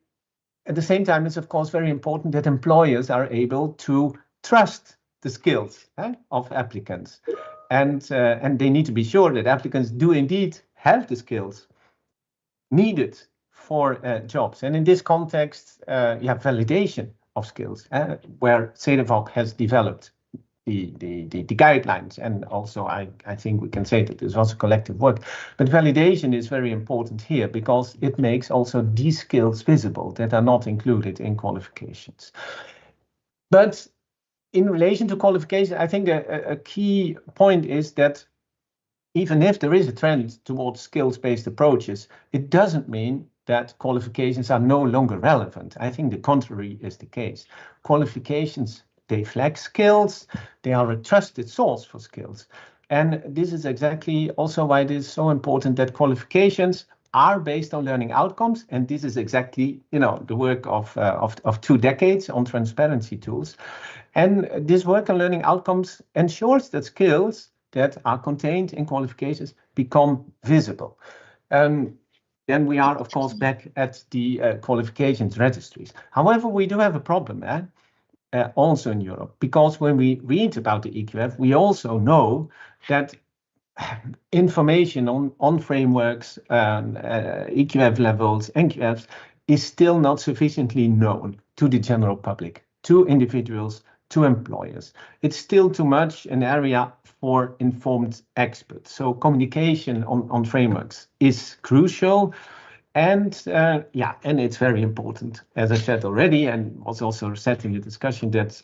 at the same time, it's, of course, very important that employers are able to trust the skills of applicants. And they need to be sure that applicants do indeed have the skills needed for jobs. And in this context, you have validation of skills, where Cedefop has developed the guidelines. And also, I think we can say that there's also collective work. But validation is very important here because it makes also these skills visible that are not included in qualifications. But in relation to qualification, I think a key point is that even if there is a trend towards skills-based approaches, it doesn't mean that qualifications are no longer relevant. I think the contrary is the case. Qualifications, they flex skills, they are a trusted source for skills. And this is exactly also why it is so important that qualifications are based on learning outcomes. And this is exactly, the work of 2 decades on transparency tools. And this work on learning outcomes ensures that skills that are contained in qualifications become visible. Then we are, of course, back at the qualifications registries. However, we do have a problem also in Europe, because when we read about the EQF, we also know that information on frameworks, EQF levels, NQFs, is still not sufficiently known to the general public, to individuals, to employers. It's still too much an area for informed experts. So communication on frameworks is crucial. And and it's very important, as I said already, and was also said in the discussion, that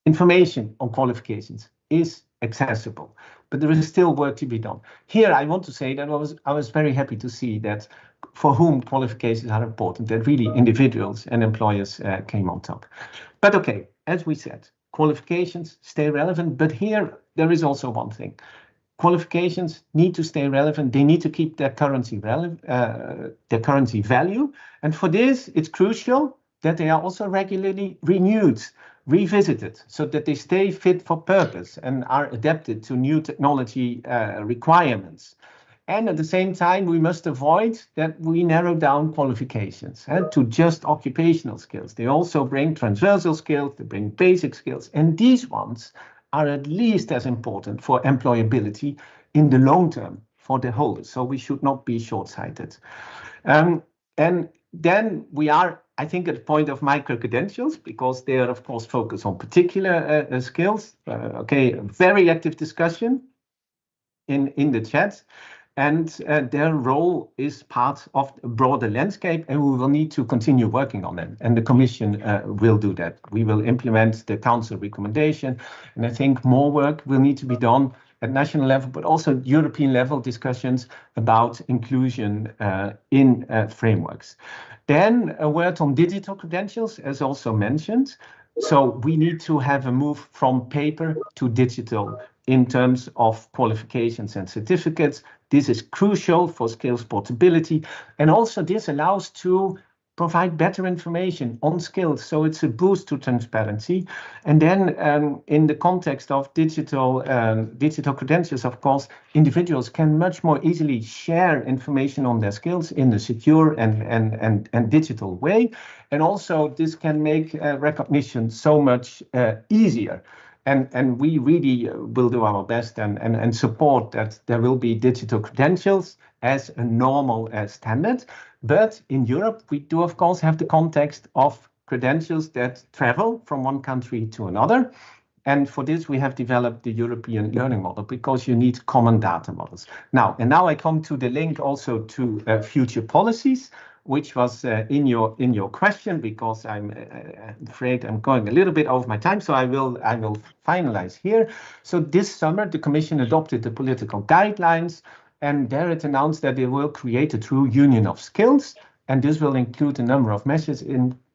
information on qualifications is accessible, but there is still work to be done. Here, I want to say that I was very happy to see that for whom qualifications are important, that really individuals and employers came on top. But okay, as we said, qualifications stay relevant, but here there is also one thing. Qualifications need to stay relevant. They need to keep their currency value. And for this, it's crucial that they are also regularly renewed, revisited, so that they stay fit for purpose and are adapted to new technology requirements. And at the same time, we must avoid that we narrow down qualifications to just occupational skills. They also bring transversal skills, they bring basic skills, and these ones are at least as important for employability in the long term for the holders. So we should not be short-sighted. And then we are, I think, at the point of micro-credentials, because they are, of course, focused on particular skills. Very active discussion in the chat. And their role is part of a broader landscape, and we will need to continue working on them. And the Commission will do that. We will implement the Council recommendation, and I think more work will need to be done at national level, but also European level discussions about inclusion in frameworks. Then a word on digital credentials, as also mentioned. So we need to have a move from paper to digital in terms of qualifications and certificates. This is crucial for skills portability. And also this allows to provide better information on skills. So it's a boost to transparency. And then in the context of digital credentials, of course, individuals can much more easily share information on their skills in a secure and digital way. And also this can make recognition so much easier. And we really will do our best and support that there will be digital credentials as a normal standard. But in Europe, we do, of course, have the context of credentials that travel from one country to another. And for this, we have developed the European learning model, because you need common data models. Now I come to the link also to future policies, which was in your question, because I'm afraid I'm going a little bit over my time, so I will finalize here. So this summer, the Commission adopted the political guidelines, and there it announced that it will create a true union of skills, and this will include a number of measures,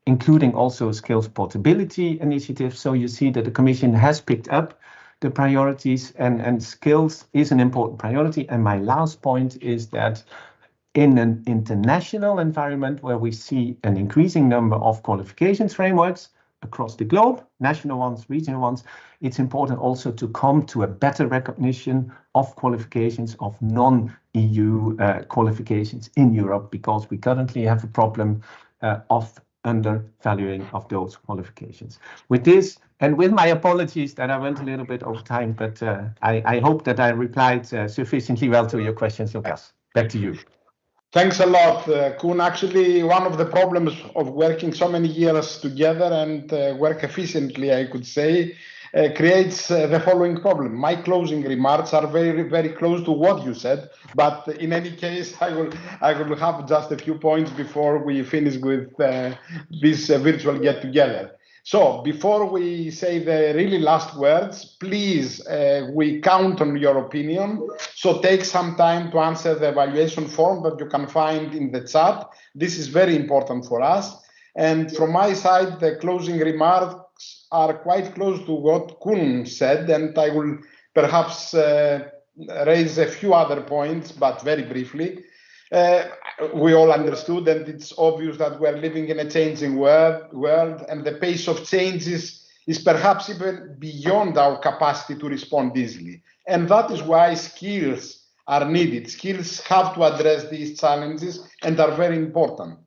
including also skills portability initiatives. So you see that the Commission has picked up the priorities, and skills is an important priority. And my last point is that in an international environment where we see an increasing number of qualifications frameworks across the globe, national ones, regional ones, it's important also to come to a better recognition of qualifications of non-EU qualifications in Europe, because we currently have a problem of undervaluing of those qualifications. With this, and with my apologies that I went a little bit over time, but I hope that I replied sufficiently well to your questions, Lucas. Back to you. Thanks a lot, Koen. Actually, one of the problems of working so many years together and work efficiently, I could say, creates the following problem. My closing remarks are very, very close to what you said, but in any case, I will have just a few points before we finish with this virtual get-together. So before we say the really last words, please, we count on your opinion. So take some time to answer the evaluation form that you can find in the chat. This is very important for us. And from my side, the closing remarks are quite close to what Koen said, and I will perhaps raise a few other points, but very briefly. We all understood, and it's obvious that we're living in a changing world, and the pace of changes is perhaps even beyond our capacity to respond easily. And that is why skills are needed. Skills have to address these challenges and are very important.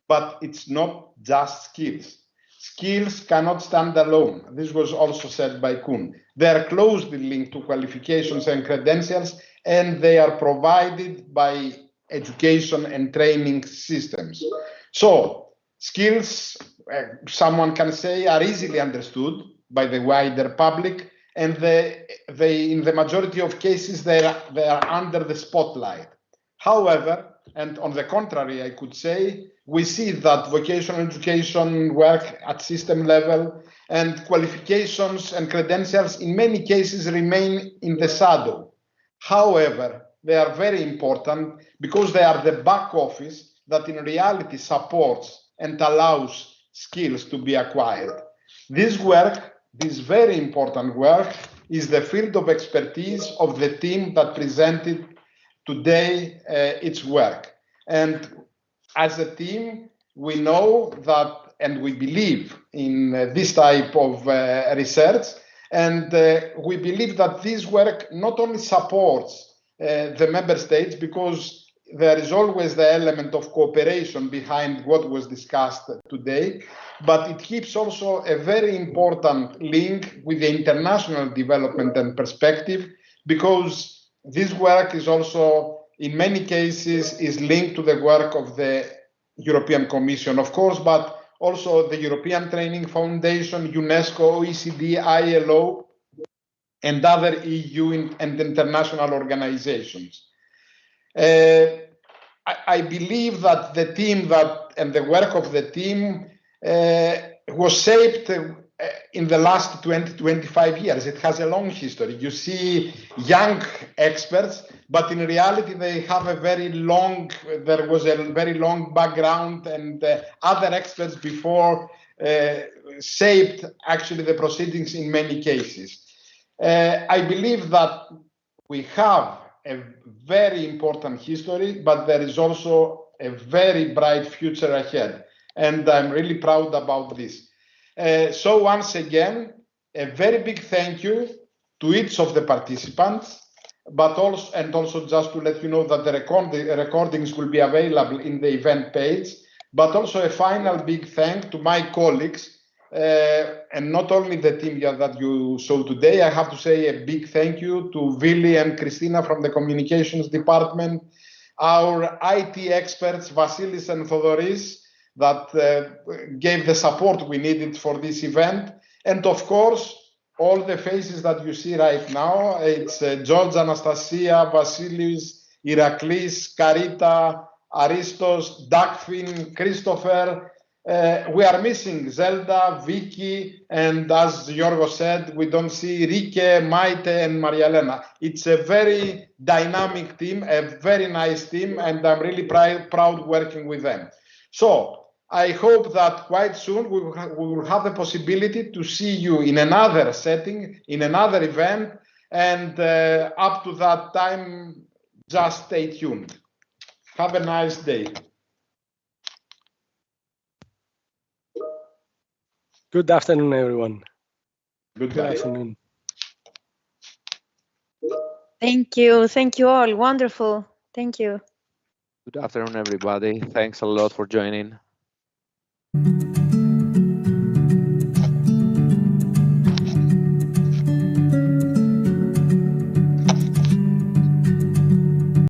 But it's not just skills. Skills cannot stand alone. This was also said by Koen. They are closely linked to qualifications and credentials, and they are provided by education and training systems. So skills, someone can say, are easily understood by the wider public, and they in the majority of cases, they are under the spotlight. However, and on the contrary, I could say, we see that vocational education work at system level and qualifications and credentials in many cases remain in the shadow. However, they are very important because they are the back office that in reality supports and allows skills to be acquired. This work, this very important work, is the field of expertise of the team that presented today its work. And as a team, we know that, and we believe in this type of research, and we believe that this work not only supports the member states, because there is always the element of cooperation behind what was discussed today, but it keeps also a very important link with the international development and perspective, because this work is also, in many cases, is linked to the work of the European Commission, of course, but also the European Training Foundation, UNESCO, OECD, ILO, and other EU and international organizations. I believe that the team and the work of the team was shaped in the last 20-25 years. It has a long history. You see young experts, but in reality they have there was a very long background, and other experts before shaped actually the proceedings in many cases. I believe that we have a very important history, but there is also a very bright future ahead. And I'm really proud about this. So once again, a very big thank you to each of the participants, but also just to let you know that the recordings will be available in the event page, but also a final big thank to my colleagues, and not only the team that you saw today. I have to say a big thank you to Vili and Christina from the communications department, our IT experts, Vasilis and Thodoris, that gave the support we needed for this event. And of course, all the faces that you see right now, it's George, Anastasia, Vasilis, Iraklis, Karita, Aristos, Dagfin, Christopher. We are missing Zelda, Vicky, and as Yorgo said, we don't see Rike, Maite, and Maria Elena. It's a very dynamic team, a very nice team, and I'm really proud working with them. So I hope that quite soon we will have the possibility to see you in another setting, in another event, and up to that time, just stay tuned. Have a nice day. Good afternoon, everyone. Good afternoon. Thank you all. Wonderful. Thank you. Good afternoon, everybody. Thanks a lot for joining.